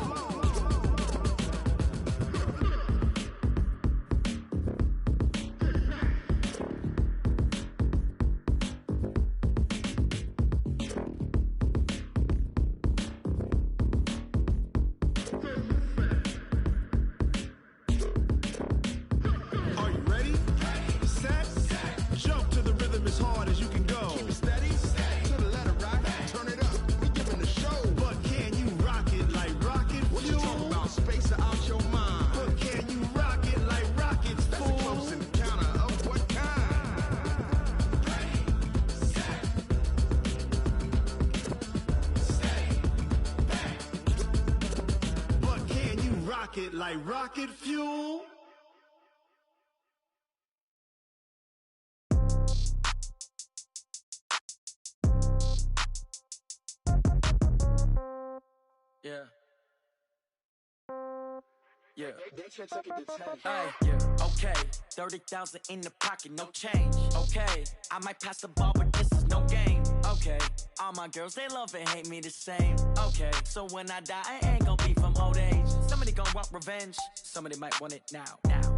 Are you ready? Set, jump to the rhythm as hard as you can go. Keep it steady, to the letter right. Turn it up, we giving the show. But can you rock it like rocket What you fuel? talking about, space or out your mind? But can you rock it like rockets, That's a fool? close encounter of what kind? But can you rock it like rocket fuel? Yeah. Yeah. They should take it to 10. Hey, yeah, okay. 30,000 in the pocket, no change. Okay, I might pass the ball, but this is no game. Okay, all my girls, they love and hate me the same. Okay, so when I die, I ain't gonna be from old age. Somebody gonna want revenge, somebody might want it now.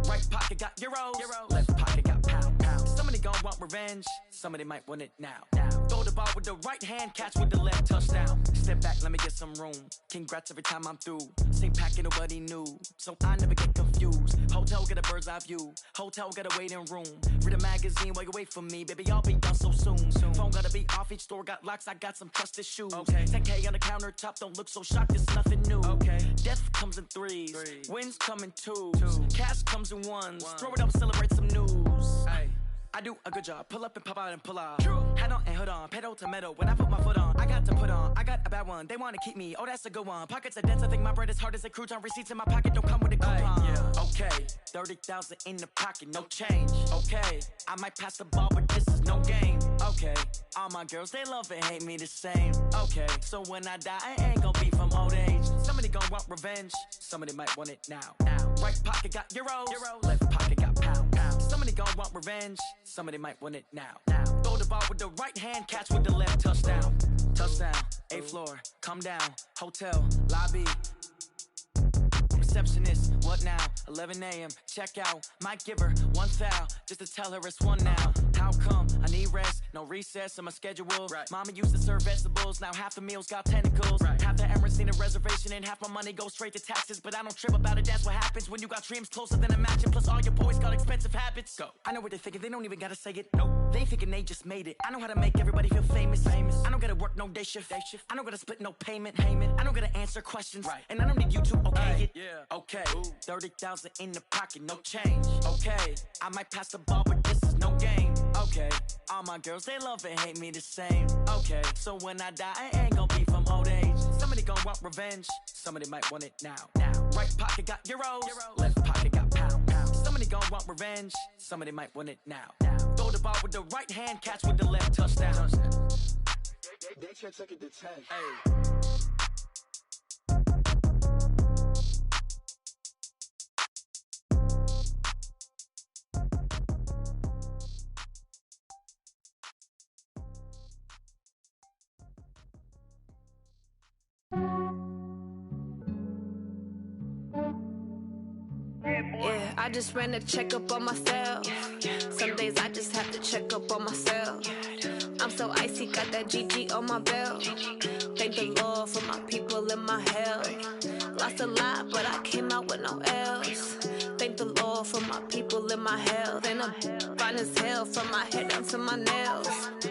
Right pocket got euros, left pocket got pound. Somebody gonna want revenge, somebody might want it now. Throw the ball with the right hand, catch with the left, touchdown. Step back, let me get some room. Congrats every time I'm through. Same packet, nobody knew, so I never get confused. Hotel get a bird's eye view, hotel get a waiting room. Read a magazine while you wait for me, baby, I'll be done so soon. Phone gotta be off, each store got locks, I got some trusted shoes. 10K on the countertop, don't look so shocked, it's nothing new. Death comes in threes, wins come in twos. Cash comes in ones, throw it up, celebrate some news. I do a good job. Pull up and pop out and pull out. Head on and hood on, pedal to metal. When I put my foot on, I got to put on. I got a bad one. They want to keep me. Oh, that's a good one. Pockets are dense. I think my bread is hard as a crouton. Receipts in my pocket don't come with a coupon. Yeah. Okay, 30,000 in the pocket, no change. Okay, I might pass the ball, but this is no game. Okay, all my girls they love and hate me the same. Okay, so when I die, I ain't gonna be from old age. Somebody gon' want revenge. Somebody might want it now. Right pocket got euros. Left pocket got pounds. Somebody gon' want revenge. Somebody might want it now. Throw the ball with the right hand, catch with the left. Touchdown. Touchdown. 8th floor. Come down. Hotel. Lobby. Receptionist, what now? 11 a.m. Check out. Might give her one foul just to tell her it's one now. How come? I need rest, no recess in my schedule. Right. Mama used to serve vegetables, now half the meals got tentacles. Right. Half the Emirates need a reservation and half my money goes straight to taxes. But I don't trip about it, that's what happens when you got dreams closer than a matching. Plus all your boys got expensive habits. Go. I know what they're thinking, they don't even gotta say it. Nope. They thinking they just made it. I know how to make everybody feel famous. I don't gotta work no day shift. I don't gotta split no payment. I don't gotta answer questions. Right. And I don't need you to okay it. Yeah. Okay, 30,000 in the pocket, no change. Okay, I might pass the ball, but this is no game. Okay, all my girls, they love and hate me the same. Okay, so when I die, I ain't gonna be from old age. Somebody gon' want revenge, somebody might want it now. Right pocket got euros, left pocket got pounds. Somebody gon' want revenge, somebody might want it now. Throw the ball with the right hand, catch with the left. Touchdown. They can't take it to 10. Hey. Yeah, I just ran a checkup on myself. Some days I just have to check up on myself. I'm so icy, got that GG on my belt. Thank the Lord for my people in my hell. Lost a lot, but I came out with no L's. Thank the Lord for my people in my health. And I'm fine as hell from my head down to my nails.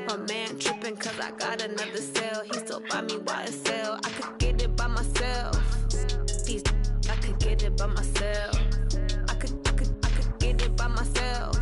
My man tripping cause I got another cell. He still buy me YSL. I could get it by myself. These I could get it by myself. I could get it by myself.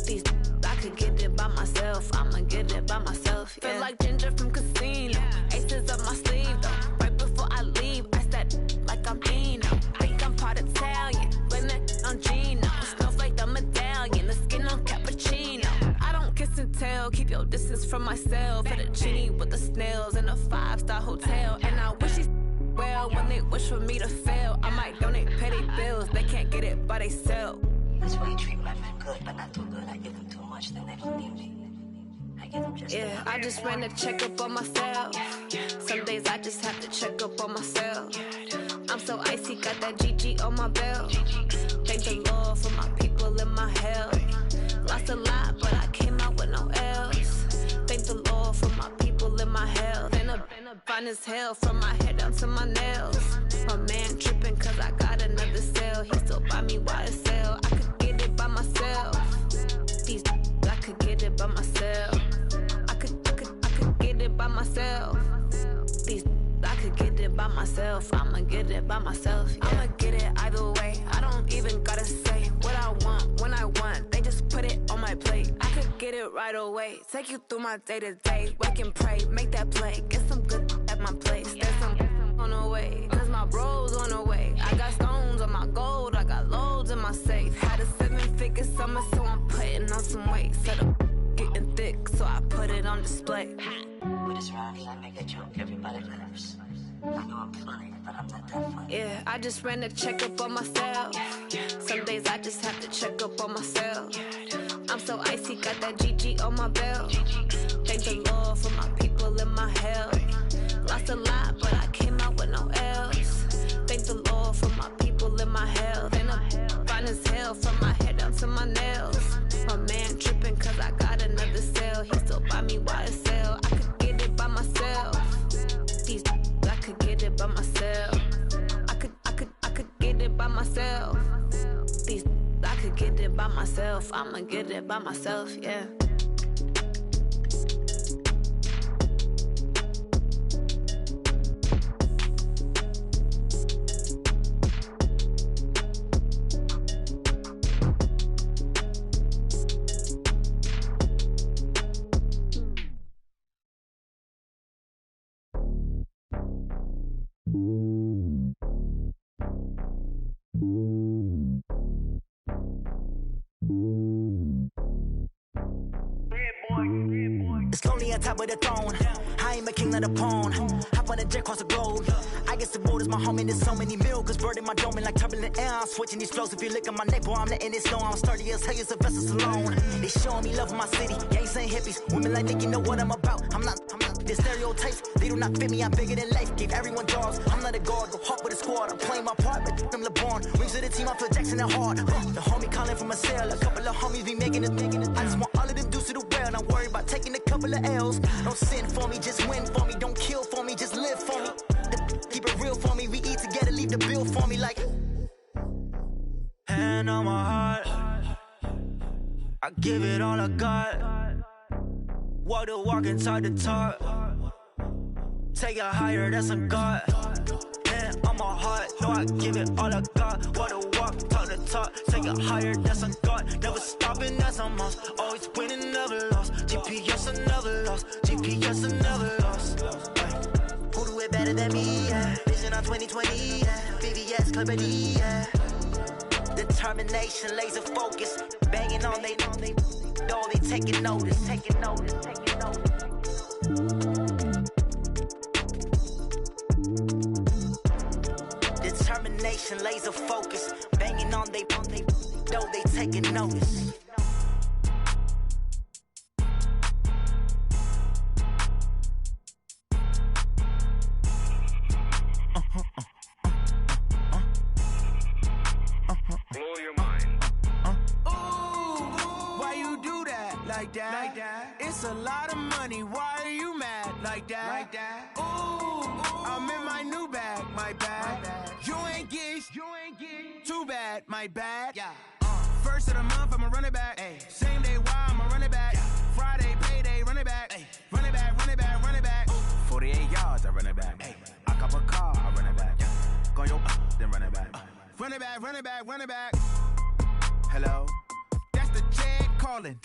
These I could get it by myself. I'ma get it by myself. Yeah. Feel like Ginger from Casino. Aces up my sleeve though. Right before I leave, I said like I'm Dino. Think I'm part Italian. Blame it on Gino. Smells like the medallion. The skin on cappuccino. I don't kiss and tell. Keep your distance from myself. Fettuccine with the snails in a 5-star hotel. And I wish he's well when they wish for me to fail. I might donate petty bills. They can't get it by themselves. That's why you treat my men good, but not too good. I give them too much, then they don't need me. I give them just yeah, I just ran a checkup on myself. Some days I just have to check up on myself. I'm so icy, got that GG on my belt. Thank the Lord for my people in my hell. Lost a lot, but I came out with no L's. Thank the Lord for my people in my health. And I'm fine as hell from my head down to my nails. My man tripping cause I got another cell. He still buy me YSL. I could get it by myself. These I could get it by myself. I could get it by myself. These I could get it by myself. I'ma get it by myself. Yeah. I'ma get it either way. I don't even gotta say what I want when I want. They just put it on my plate. I could get it right away. Take you through my day to day. Wake and pray, make that play. Get some good at my place. There's some on the way. Cause my bro's on the way. I got stones on my gold. I got loads in my safe. Had a 7-figure summer, so I'm putting on some weight. Set up getting thick, so I put it on display. With this rhyme, I make a joke, everybody laughs. I know I'm funny, but I'm not that funny. Yeah, I just ran a checkup on myself. Some days I just have to check up on myself. I'm so icy, got that GG on my belt. Thank the Lord for my people in my hell. Lost a lot, but I came out with no L's. Thank the Lord for my people in my health. And I'm fine as hell from my head down to my nails. My man tripping cause I got another cell. He still buy me YSL. I could get it by myself. These I could get it by myself. I could get it by myself. These I could get it by myself. I'ma get it by myself, yeah. on top of the throne. I ain't a king of the pawn. Hop on a jet across the globe. I guess the boat is my home and there's so many milkers birding my dome like turbulent air. I'm switching these flows. If you look at my neck, boy, I'm letting it snow. I'm sturdy as hell, it's a vessel alone. They showing me love in my city. Gangs and hippies. Women like Nick, you know what I'm about. I'm not. The stereotypes, they do not fit me. I'm bigger than life. Gave everyone jobs. I'm not a guard. Go hard with a squad. I'm playing my part, but I'm LeBron. Rings to the team, I feel Jackson and hard. The homie calling from a cell. A couple of homies be making it. I just want all of them dudes to the well. Not worry about taking a couple of L's. Don't sin for me, just win for me. Don't kill for me, just live for me. Keep it real for me. We eat together, leave the bill for me like. Hand on my heart, I give it all I got. Walk the walk and talk the talk. Take it higher, that's a God. Hand on my heart, no, I give it all I got. Walk the walk, talk the talk. Take it higher, that's a God. Never stopping, that's a must. Always winning, never lost. GPS, I never lost. GPS, I never lost. Who do it better than me? Yeah. Vision on 2020. Yeah. VVS, Clarity. Yeah. Determination, laser focus. Banging on they door, they taking notice. Taking notice, taking notice. Determination, laser focus. Banging on they door, they taking notice. Blow your mind. Why you do that like that? Like that? It's a lot of money. Why are you mad like that? Like that? Ooh, I'm in my new bag, my bag. You ain't get too bad, my bad. Yeah. First of the month, I'ma run it back. Ay. Same day, why I'ma run it back. Friday, payday, run it back. Ay. Run it back, run it back, run it back. 48 yards, I run it back. Ay. I cop a car, I run it back. Go your then run it back. Run it back, run it back, run it back. Hello? That's the jag calling.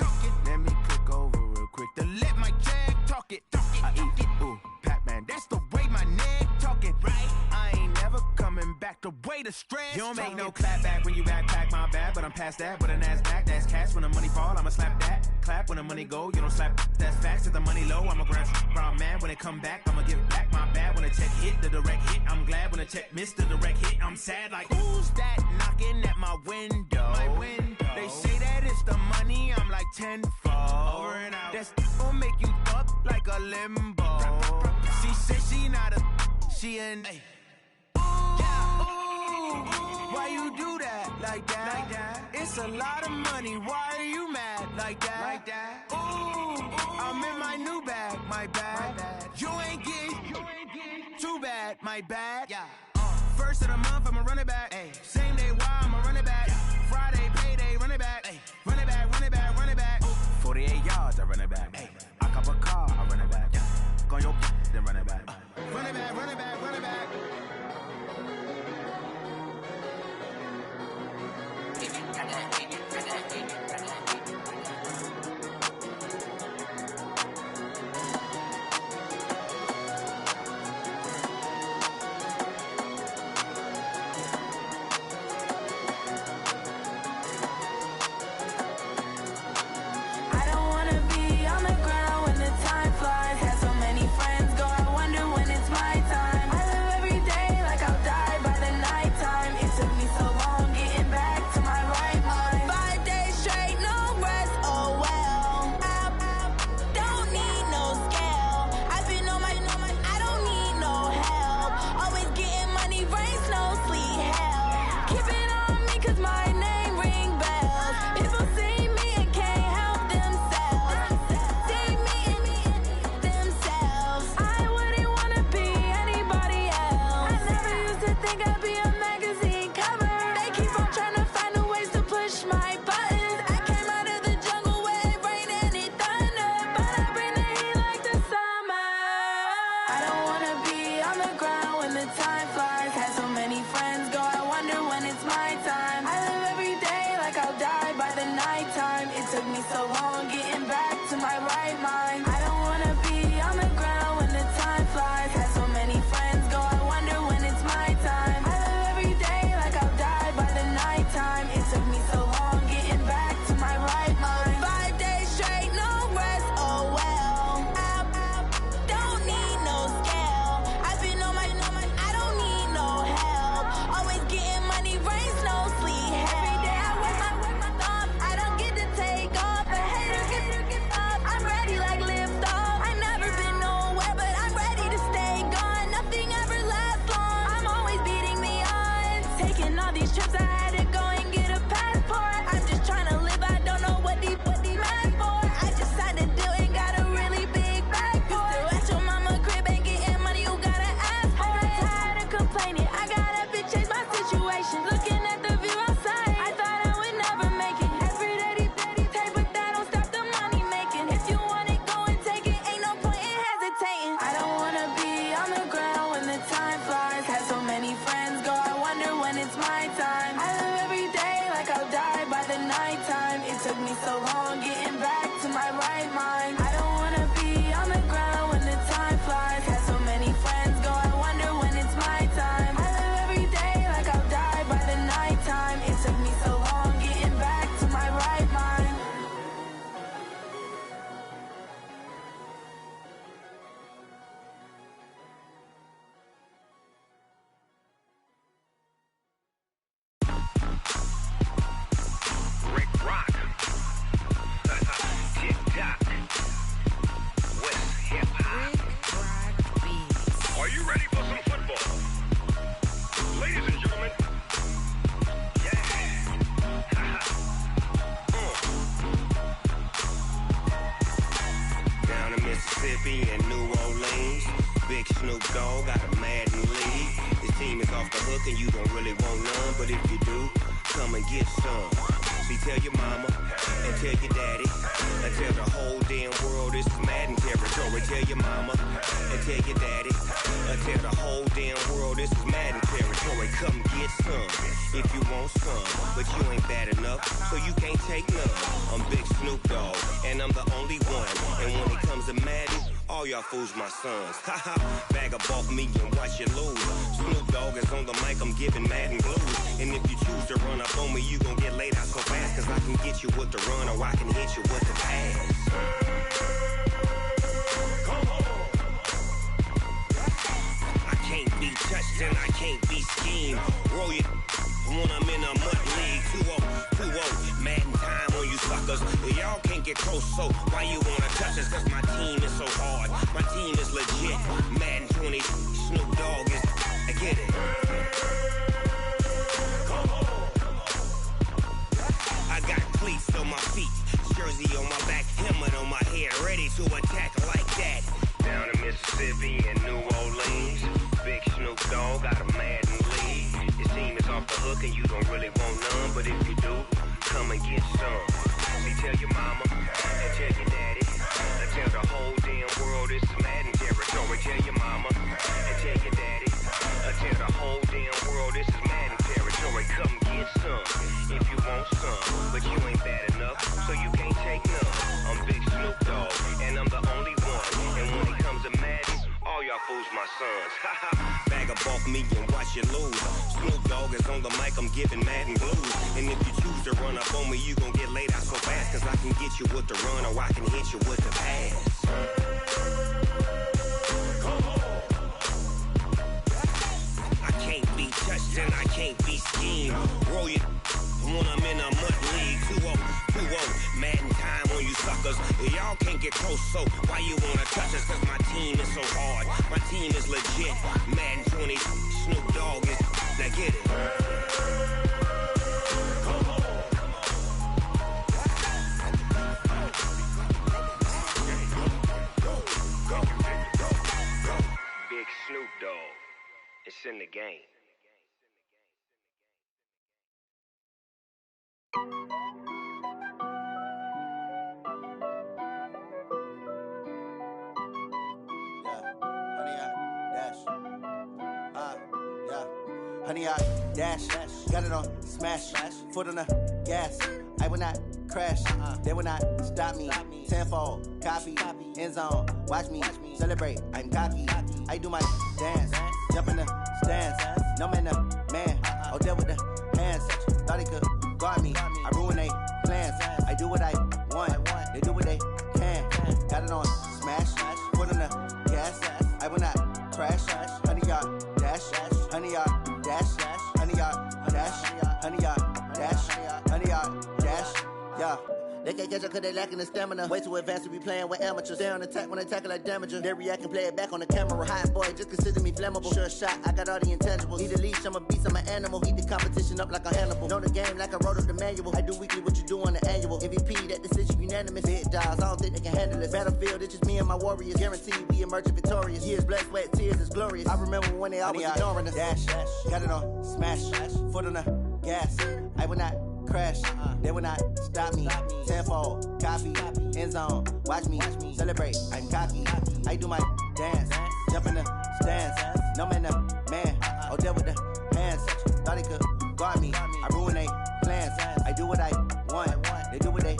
Let me click over real quick to let my jag talk it. I eat it, ooh, Pac-Man. That's the way my neck talking. Right? I ain't never coming back the way the stress. You don't make no clap back when you backpack, my bad. But I'm past that, but a NASDAQ, that's cash. When the money fall, I'ma slap that. Clap when the money go, you don't slap. That's facts. If the money low, I'ma grab brown man. When it come back, I'ma give back my bad. When the check hit, the direct hit. I'm glad when the check missed the direct hit. I'm sad like, who's that knocking at my window? My window. They say that it's the money, I'm like tenfold. Over and out. That's gon' make you up like a limbo. She said she not a, she an. Ay. Why you do that like that? Like that? It's a lot of money. Why are you mad like that? Like that? Ooh, I'm in my new bag, my bag. You ain't get too bad, my bad. Yeah. First of the month, I'ma run it back. Ay. Same day, why I'ma run it back. Friday, payday, run it back. Ay. Run it back, run it back, run it back. 48 yards, I run it back. Ay. I cop a car, I run it back. Go your then run it back. Run it back, run it back, run it back. me so long getting back to my right mind. I don't wanna be on the ground when the time flies. Had so many friends go, I wonder when it's my time. I live every day like I'll die by the nighttime. It took me so long getting back to my right mind. Rick Rock. TikTok. West Hip Hop. Are you ready for some football? Ladies and gentlemen. Yeah. Down in Mississippi and New Orleans, Big Snoop Dogg got a Madden league. His team is off the hook and you don't really want none, but if you do, come and get some. See, tell your mama and tell your daddy and tell the whole damn world this is Madden territory. Tell your mama and tell your daddy and tell the whole damn world this is Madden territory. Come get some if you want some, but you ain't bad enough, so you can't take none. I'm Big Snoop Dogg and I'm the only one. And when it comes to Madden, all y'all fools my sons. Haha, bag up off me and watch you lose. Snoop Dogg is on the mic, I'm giving Madden blues. And if you choose to run up on me, you gon' get laid out so fast. Cause I can get you with the run or I can hit you with the pass. I can't be touched and I can't be schemed. Roll your when I'm in a mud league. 2-0, Madden time on you suckers. Y'all can't get close, so why you wanna touch us? Cause my team is so hard, my team is legit. Madden 20, Snoop Dogg is, I get it. I got cleats on my feet, jersey on my back, helmet on my head, ready to attack like that. Down in Mississippi and New Orleans, Big Snoop Dogg got a Madden league. His team is off the hook and you don't really want none, but if you do, come and get some. See, tell your mama and tell your daddy and tell the whole damn world this is Madden territory. Tell your mama and tell your daddy and tell the whole damn world this is Madden territory. Come get some if you want some, but you ain't bad enough, so you can't take none. I'm Big Snoop Dogg and I'm the only one. And when it comes to Madden, all y'all fools my sons. Bag up off me and watch you lose. Snoop Dogg is on the mic, I'm giving Madden blues. And if you choose to run up on me, you gon' get laid out so fast. Cause I can get you with the run or I can hit you with the pass. I can't be touched and I can't be schemed. Roll your when I'm in a mud league. 2-0, Madden time on you suckers. Y'all can't get close, so why you wanna touch us? Cause my team is so hard, my team is legit. Madden 20, Snoop Dogg is, now get it. Big Snoop Dogg, it's in the game. Honey, I dash, got it on smash, foot on the gas. I will not crash, they will not stop me. Tenfold, copy, end zone, watch me celebrate. I'm cocky, I do my dance, jump in the stands. No man, man, oh there with the hands. Thought he could guard me, I ruin they plans. I do what I want, they do what they can. Got it on smash, foot on the gas. I will not crash, honey, y'all dash, honey, y'all dash, honey, y'all dash, honey, y'all dash, honey, y'all dash, yeah. They can't catch up cause they lacking the stamina. Way too advanced to be playing with amateurs. Stay on attack when they tackle like damager. They react and play it back on the camera. Hot boy, just consider me flammable. Sure shot, I got all the intangibles. Need a leash, I'm a beast, I'm an animal. Eat the competition up like a Hannibal. Know the game like I wrote up the manual. I do weekly what you do on the annual. MVP, that decision unanimous. Big dogs, I don't think they can handle it. Battlefield, it's just me and my warriors. Guaranteed we emerge victorious. Years, blood, sweat, tears is glorious. I remember when they always ignoring us. Dash, got it on smash, foot on the gas. I will not crash, they will not stop me. Tenfold, copy, end zone, watch me celebrate. I'm cocky, I do my dance, jump in the stands. No man, man, oh there with the hands. Thought he could guard me, I ruin they plans. I do what I want, they do what they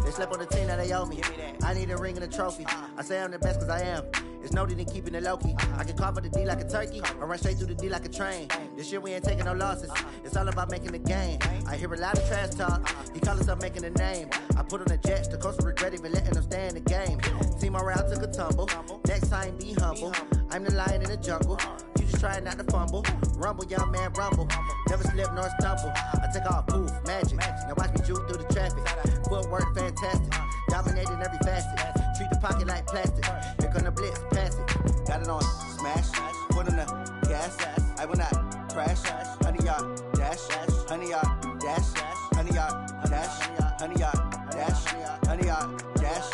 They slept on the team, now they owe me. I need a ring and a trophy. I say I'm the best cause I am. It's noted in keeping it low-key. I can carve up the D like a turkey, or run straight through the D like a train. This year we ain't taking no losses. It's all about making the game. I hear a lot of trash talk. He call himself making a name. I put on the Jets, the coach will regret even letting them stay in the game. Team morale took a tumble. Next time be humble. I'm the lion in the jungle. You just trying not to fumble. Rumble, young man, rumble. Never slip nor stumble. I take off, poof, magic. Now watch me juke through the traffic. Footwork fantastic. Dominating every facet. Treat the pocket like plastic. Here come the blitz, pass it. Got it on smash. Put on the gas. I will not crash. Honey yard dash. Honey yard dash. Honey yard dash. Honey yard dash. Honey yard dash.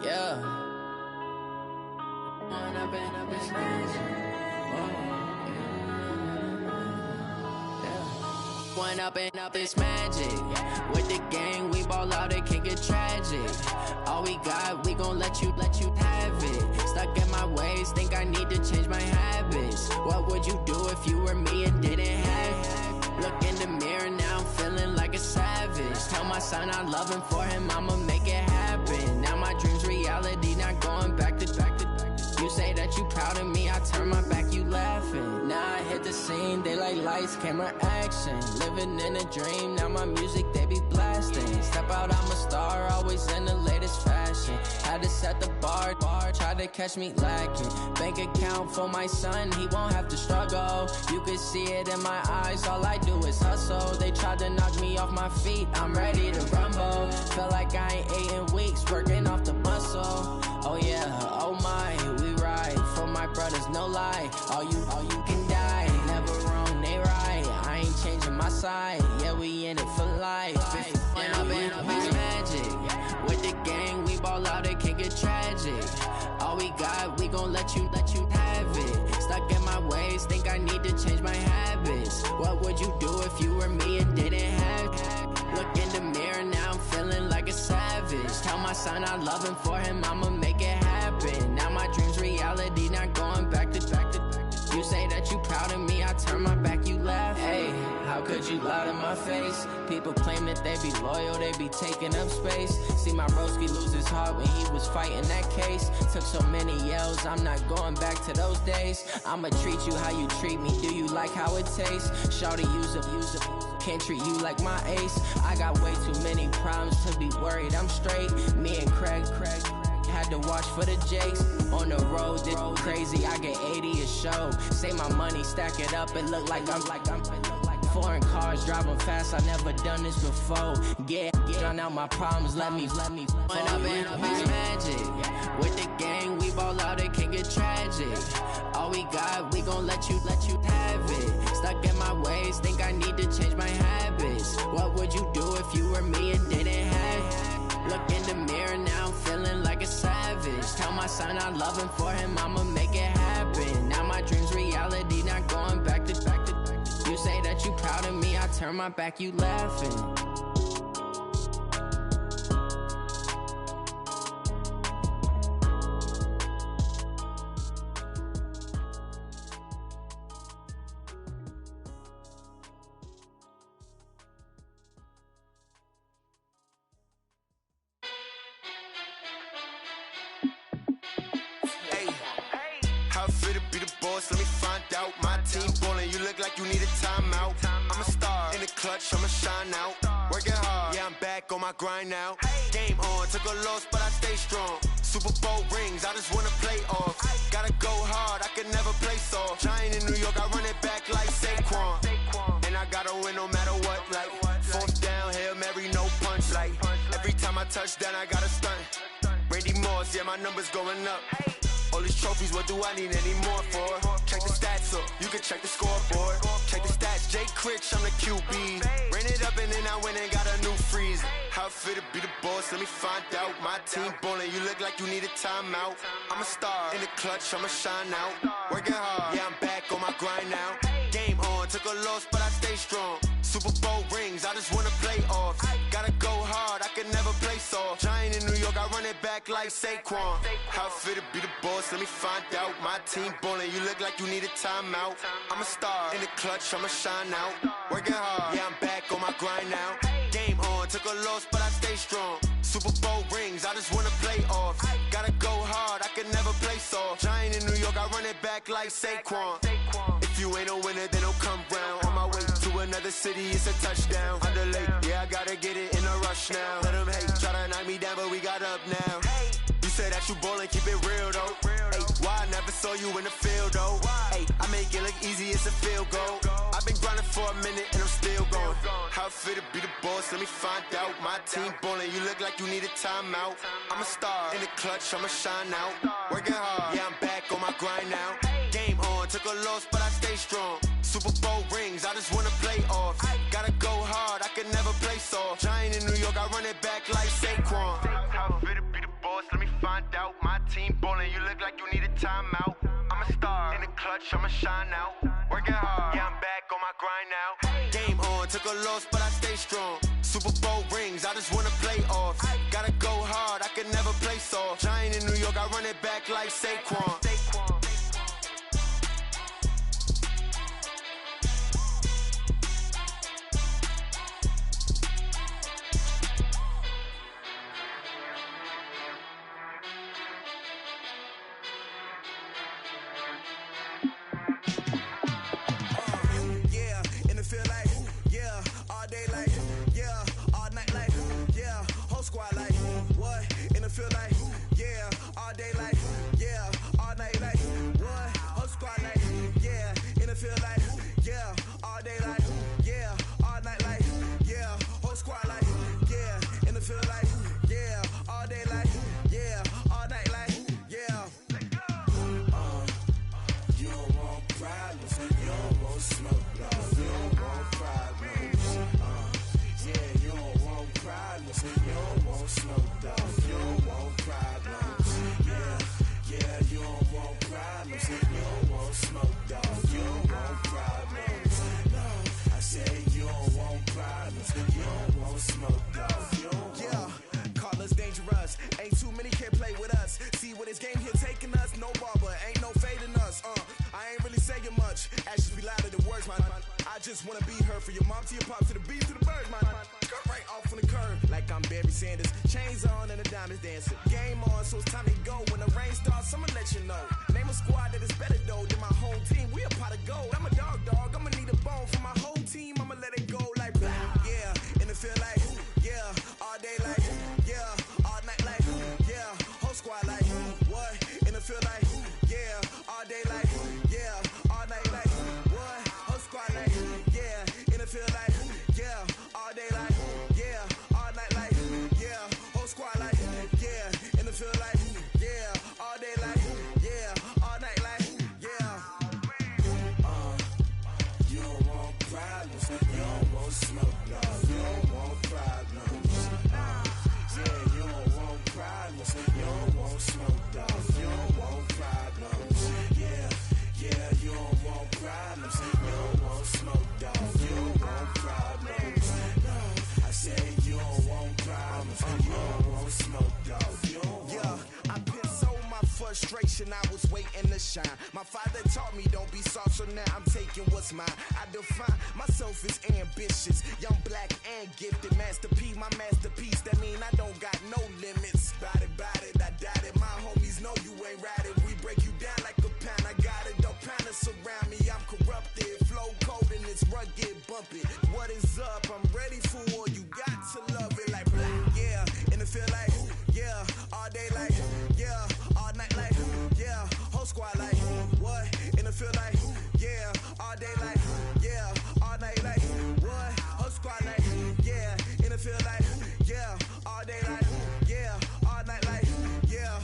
Yeah. When I've been up this magic. When up this magic. With the gang, we ball out, it can get tragic. All we got, we gon' let you have it. Stuck in my ways, think I need to change my habits. What would you do if you were me and didn't have it? Look in the mirror now, I'm feeling like a savage. Tell my son I love him, for him I'ma make it happen. Now my dream's reality, not going back to. You say that you proud of me, I turn my back, you laughing. Now I hit the scene, they like lights, camera, action. Living in a dream, now my music, they be blasting. Step out, I'm a star, always in the latest fashion. Had to set the bar, try to catch me lacking. Bank account for my son, he won't have to struggle. You can see it in my eyes, all I do is hustle. They tried to knock me off my feet, I'm ready to rumble. Felt like I ain't ate in weeks, working off the muscle. Oh yeah, oh my, we ride for my brothers, no lie. All you can die, never wrong, they right. I ain't changing my side, yeah, we in it for life. When I've been up, it's magic. With the gang, we ball out, it can get tragic. All we got, we gon' let you have it. Stuck in my ways, think I need to change my habits. What would you do if you were me and didn't have it? Look in the mirror, now I'm feeling like a savage. Tell my son I love him, for him I'ma make it happen. Now my dream's reality, not going back to. You say that you proud of me, I turn my back, you laugh. Hey, how could you lie to my face? People claim that they be loyal, they be taking up space. See my broski lose his heart when he was fighting that case. Took so many yells, I'm not going back to those days. I'ma treat you how you treat me, do you like how it tastes? Shawty, use up, can't treat you like my ace. I got way too many problems to be worried, I'm straight. Me and Craig had to watch for the Jakes. On the road, it's crazy, I get 80 a show. Say my money, stack it up, it look like I'm foreign cars, driving fast, I never done this before. Get drown out my problems, let me. When I've been up, it's magic. With the gang, we ball out, it can get tragic. All we got, we gon' let you have it. Stuck in my ways, think I need to change my habits. What would you do if you were me and didn't have it? Look in the mirror, now I'm feeling like a savage. Tell my son I love him, for him I'ma make it happen. Now my dream's reality, not going back to. You say that you proud of me, I turn my back, you laughing. Let me find out. My team ballin', you look like you need a timeout. I'm a star in the clutch, I'ma shine out. Working hard, yeah, I'm back on my grind now. Game on, took a loss, but I stay strong. Super Bowl rings, I just wanna play off. Gotta go hard, I can never play soft. Giant in New York, I run it back like Saquon. And I gotta win no matter what, like fourth down, Hail Mary, no punch. Like every time I touch down, I gotta stunt. Randy Moss, yeah, my numbers going up. All these trophies, what do I need any more for? Check the stats up, you can check the scoreboard. Check the stats, Jay Critch, I'm the QB. Ran it up and then I went and got a new freeze. How it feel to be the boss, let me find out. My team ballin', you look like you need a timeout. I'm a star in the clutch, I'ma shine out. Working hard, yeah, I'm back on my grind now. Game on, took a loss, but I stay strong. Super Bowl rings, I just wanna play off. Gotta go hard, I can never play place off. Giant in New York, I run it back like Saquon. How fit to be the boss, let me find out. My team ballin', you look like you need a timeout. I'm a star, in the clutch, I'ma shine out. Working hard, yeah, I'm back on my grind now. Game on, took a loss, but I stay strong. Super Bowl rings, I just wanna play off. Gotta go hard, I can never play soft. Giant in New York, I run it back like Saquon. If you ain't a winner, then don't come round. On my way to another city, it's a touchdown. Under late, yeah, I gotta get it in a rush now. Let them hate, try to knock me down, but we got up now. You said that you ballin', keep it real though. Ay, why I never saw you in the field though? Ay, I make it look easy, it's a field goal. I've been grinding for a minute and I'm still going. How fit to be the boss, let me find out. My team ballin', you look like you need a timeout. I'm a star, in the clutch, I'ma shine out. Working hard, yeah, I'm back on my grind now. Game on, took a loss, but I stay strong. Super Bowl rings, I just wanna play off. Gotta go hard, I can never play soft. Giant in New York, I run it back like Saquon. How fit to be the boss, let me find out. My team ballin', you look like you need a timeout. I'm a star, in the clutch, I'ma shine out. Working hard, yeah, I'm back on my grind now. Game on, took a loss, but I stay strong. Super Bowl rings, I just wanna play off. Gotta go hard, I can never play soft. Giant in New York, I run it back like Saquon. Just wanna be her for your mom to your pop to the beat to the birds, man. Cut right off on the curb like I'm Barry Sanders. Chains on and the diamonds dancing. Game on, so it's time to go. When the rain starts, I'ma let you know. Name a squad that is better though than my home team. We a pot of gold. I'm a dog. I'ma need a bone for my whole team. I'ma let it go like yeah. And it feel like yeah. All day like yeah. All night like yeah. Whole squad like what? And it feel like yeah. All day like yeah. All night like what? Whole squad like yeah. And it feel like yeah. All day like yeah. All night like yeah. Whole squad like yeah. And it feel like yeah. All day like yeah. All night like yeah. You don't want problems. You don't want smoke, no. You don't want problems. Yeah, you don't want problems. You don't want smoke, dog. You don't want problems. Yeah, you don't want problems. You don't want smoke, dog. You don't want problems. No, I said you don't want problems. You don't want smoke, dog. You don't want. Yeah, I've been so my frustration, I was waiting to shine. My father taught me don't be soft, so now I'm taking what's mine. I define myself as ambitious, young, black, and gifted. Master P, my masterpiece. That mean I don't got no limits. Bout it, I doubt it. My homies know you ain't ratted. We break you down like a pound. I got it, don't panic surround me. I'm corrupted, flow cold and it's rugged, bumpy. What is up? I'm ready for war. You got to love it like black, yeah. And it feel like yeah. All day like yeah. All night like yeah. Whole squad like what? And it feel like yeah. All day like yeah. All night like what? Whole squad like yeah. And it feel like yeah. All day like yeah. All night like yeah.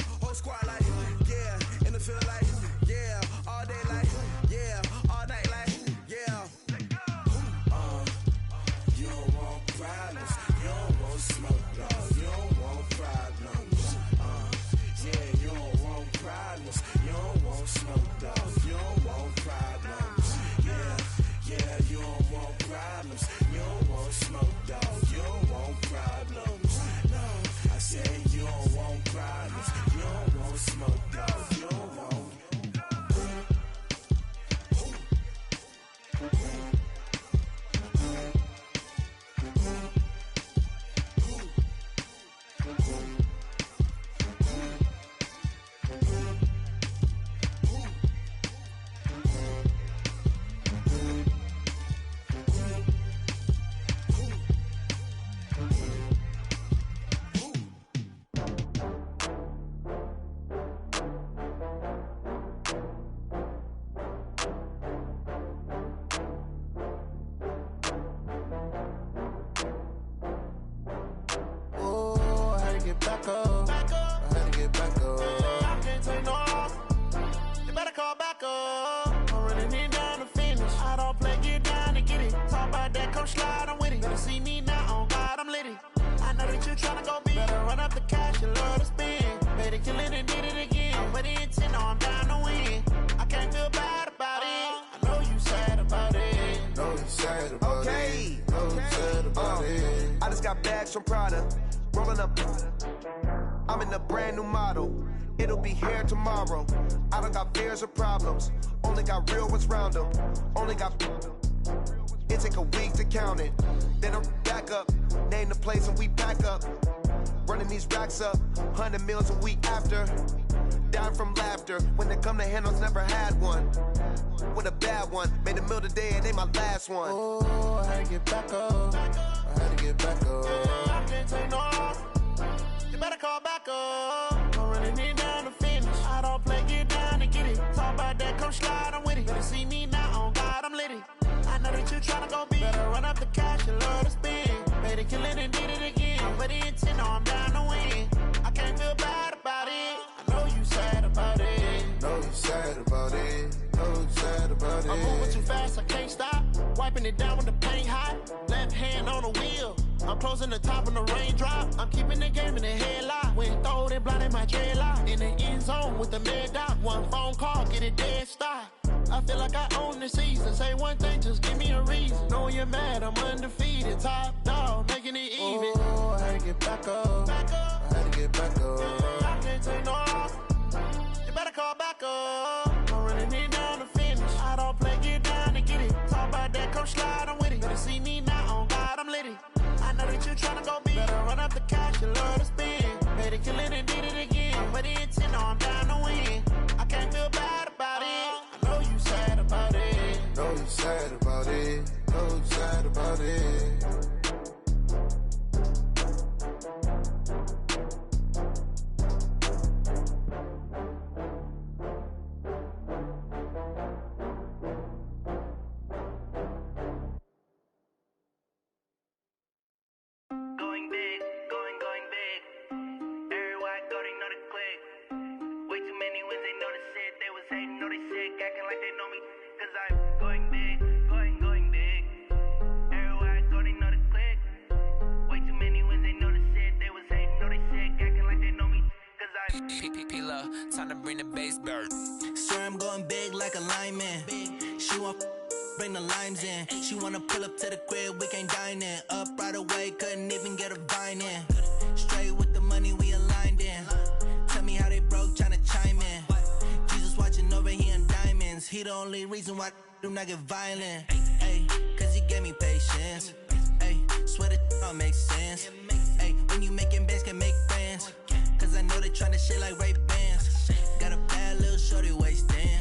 you tryna go big. Better run up the cash, you love to spend. Better kill it and did it again. I'm with the intent, no, I'm down to win. I can't feel bad about it. I know you sad about it. Know you sad about it. Know you sad about it. I just got bags from Prada. Rolling up. I'm in a brand new model. It'll be here tomorrow. I don't got fears or problems. Only got real ones round them. Only got. It take a week to count it. Then I'm back up. Name the place and we pack up. Running these racks up. 100 meals a week after. Down from laughter. When they come to handles, never had one. With a bad one. Made a meal today and ain't my last one. Oh, I had to get back up. I had to get back up. I can't take no loss. You better call back up. I'm running it down to finish. I don't play, get down and get it. Talk about that, come slide, I'm with it. Better see me now, on God, I'm litty. I know that you tryna go big. Better run up the cash, you love to spend. Better kill it and did it again. I'm with the intent, no, I'm down to win. I can't feel bad about it. I know you sad about it. Know you sad about it. Know you sad about it. I'm moving too fast, I can't stop. Wiping it down with the paint hot. Left hand on the wheel. I'm closing the top when the raindrop. I'm keeping the game in the headlock. When throwed and blinded my dreadlock. In the end zone with the mad dot. One phone call, get it dead stop. I feel like I own the season. Say one thing, just give me a reason. Knowing you're mad, I'm undefeated. Top dog, making it even. Oh, I had to get back up. I had to get back up. I can't take no loss. You better call back up. I'm running it down to finish. I don't play, get down and get it. Talk about that, come slide, I'm with it. Better see me now, on God, I'm litty. I know that you tryna go big. Better run up the cash, you love to spend. Better kill it and did it again. I'm with the intent, no, I'm down to win. I can't feel bad about it. I know you sad about it. Know you sad about it. Know you sad about it. Going big, going big. Everywhere I go, they know the click. Way too many wins, they know the shit. They was hating, know they sick, acting like they know me. Cause I'm going big, going big. Everywhere I go, they know the click. Way too many wins, they know the shit. They was hating, know they sick, acting like they know me. Cause I'm P-P-P-Love, time to bring the bass bird. Swear I'm going big like a lineman. She want bring the limes in. She wanna pull up to the crib, we can't dine in. Up right away, couldn't even get a vine in. Straight with the money, we aligned in. Tell me how they broke, tryna chime in. Jesus watching over here in diamonds. He the only reason why do not get violent. Ay, cause he gave me patience. Ay, swear that all makes sense. Ay, when you making bands, can make friends. Cause I know they tryna shit like Ray-Bans. Got a bad little shorty wasting.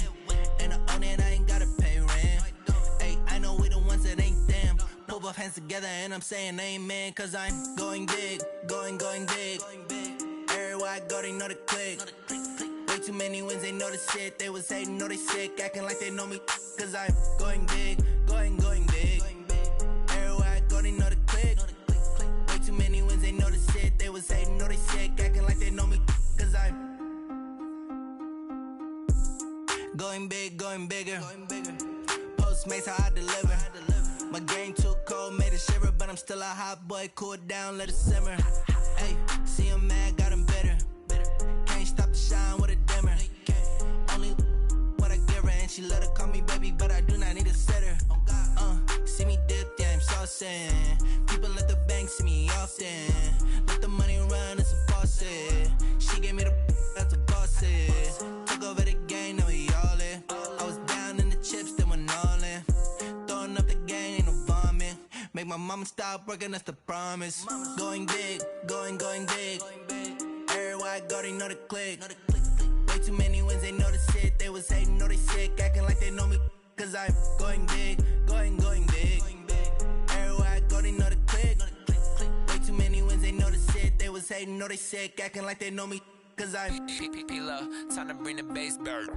And I own it, I ain't gotta pay rent. Ay, I know we the ones that ain't them. Pull both hands together and I'm saying amen. Cause I'm going big, going big. Everywhere I go, they know the click. Way too many wins, they know the shit. They was hating, know they sick, acting like they know me. Cause I'm going big, going big. Everywhere I go, they know the click. Way too many wins, they know the shit. They was hating, know they sick, acting like they know me. Cause I'm going big, going bigger. Postmates how I deliver. My game too cold, made it shiver, but I'm still a hot boy. Cool it down, let it simmer. Hey, see him mad, got him bitter. Can't stop the shine with a dimmer. Only what I give her, and she let her call me baby, but I do not need a sitter. See me dip, yeah, I'm saucing. People at the bank see me often. Let the money run, it's a faucet. She gave me the that's a boss it. Took over the game, now we all in. I was down in the chips, then went all in. Throwing up the game, ain't no vomit. Make my mama stop working, that's the promise. Going big, going big. Everywhere I go, they know the click. Way too many wins, they know the shit. They was hating, know they sick, acting like they know me. Cause I'm going big, going big. Everywhere I go, they know the click. Way too many wins, they know the shit. They was hating, know they sick, acting like they know me. Cause I'm P-P-P-Love, time to bring the bass bird.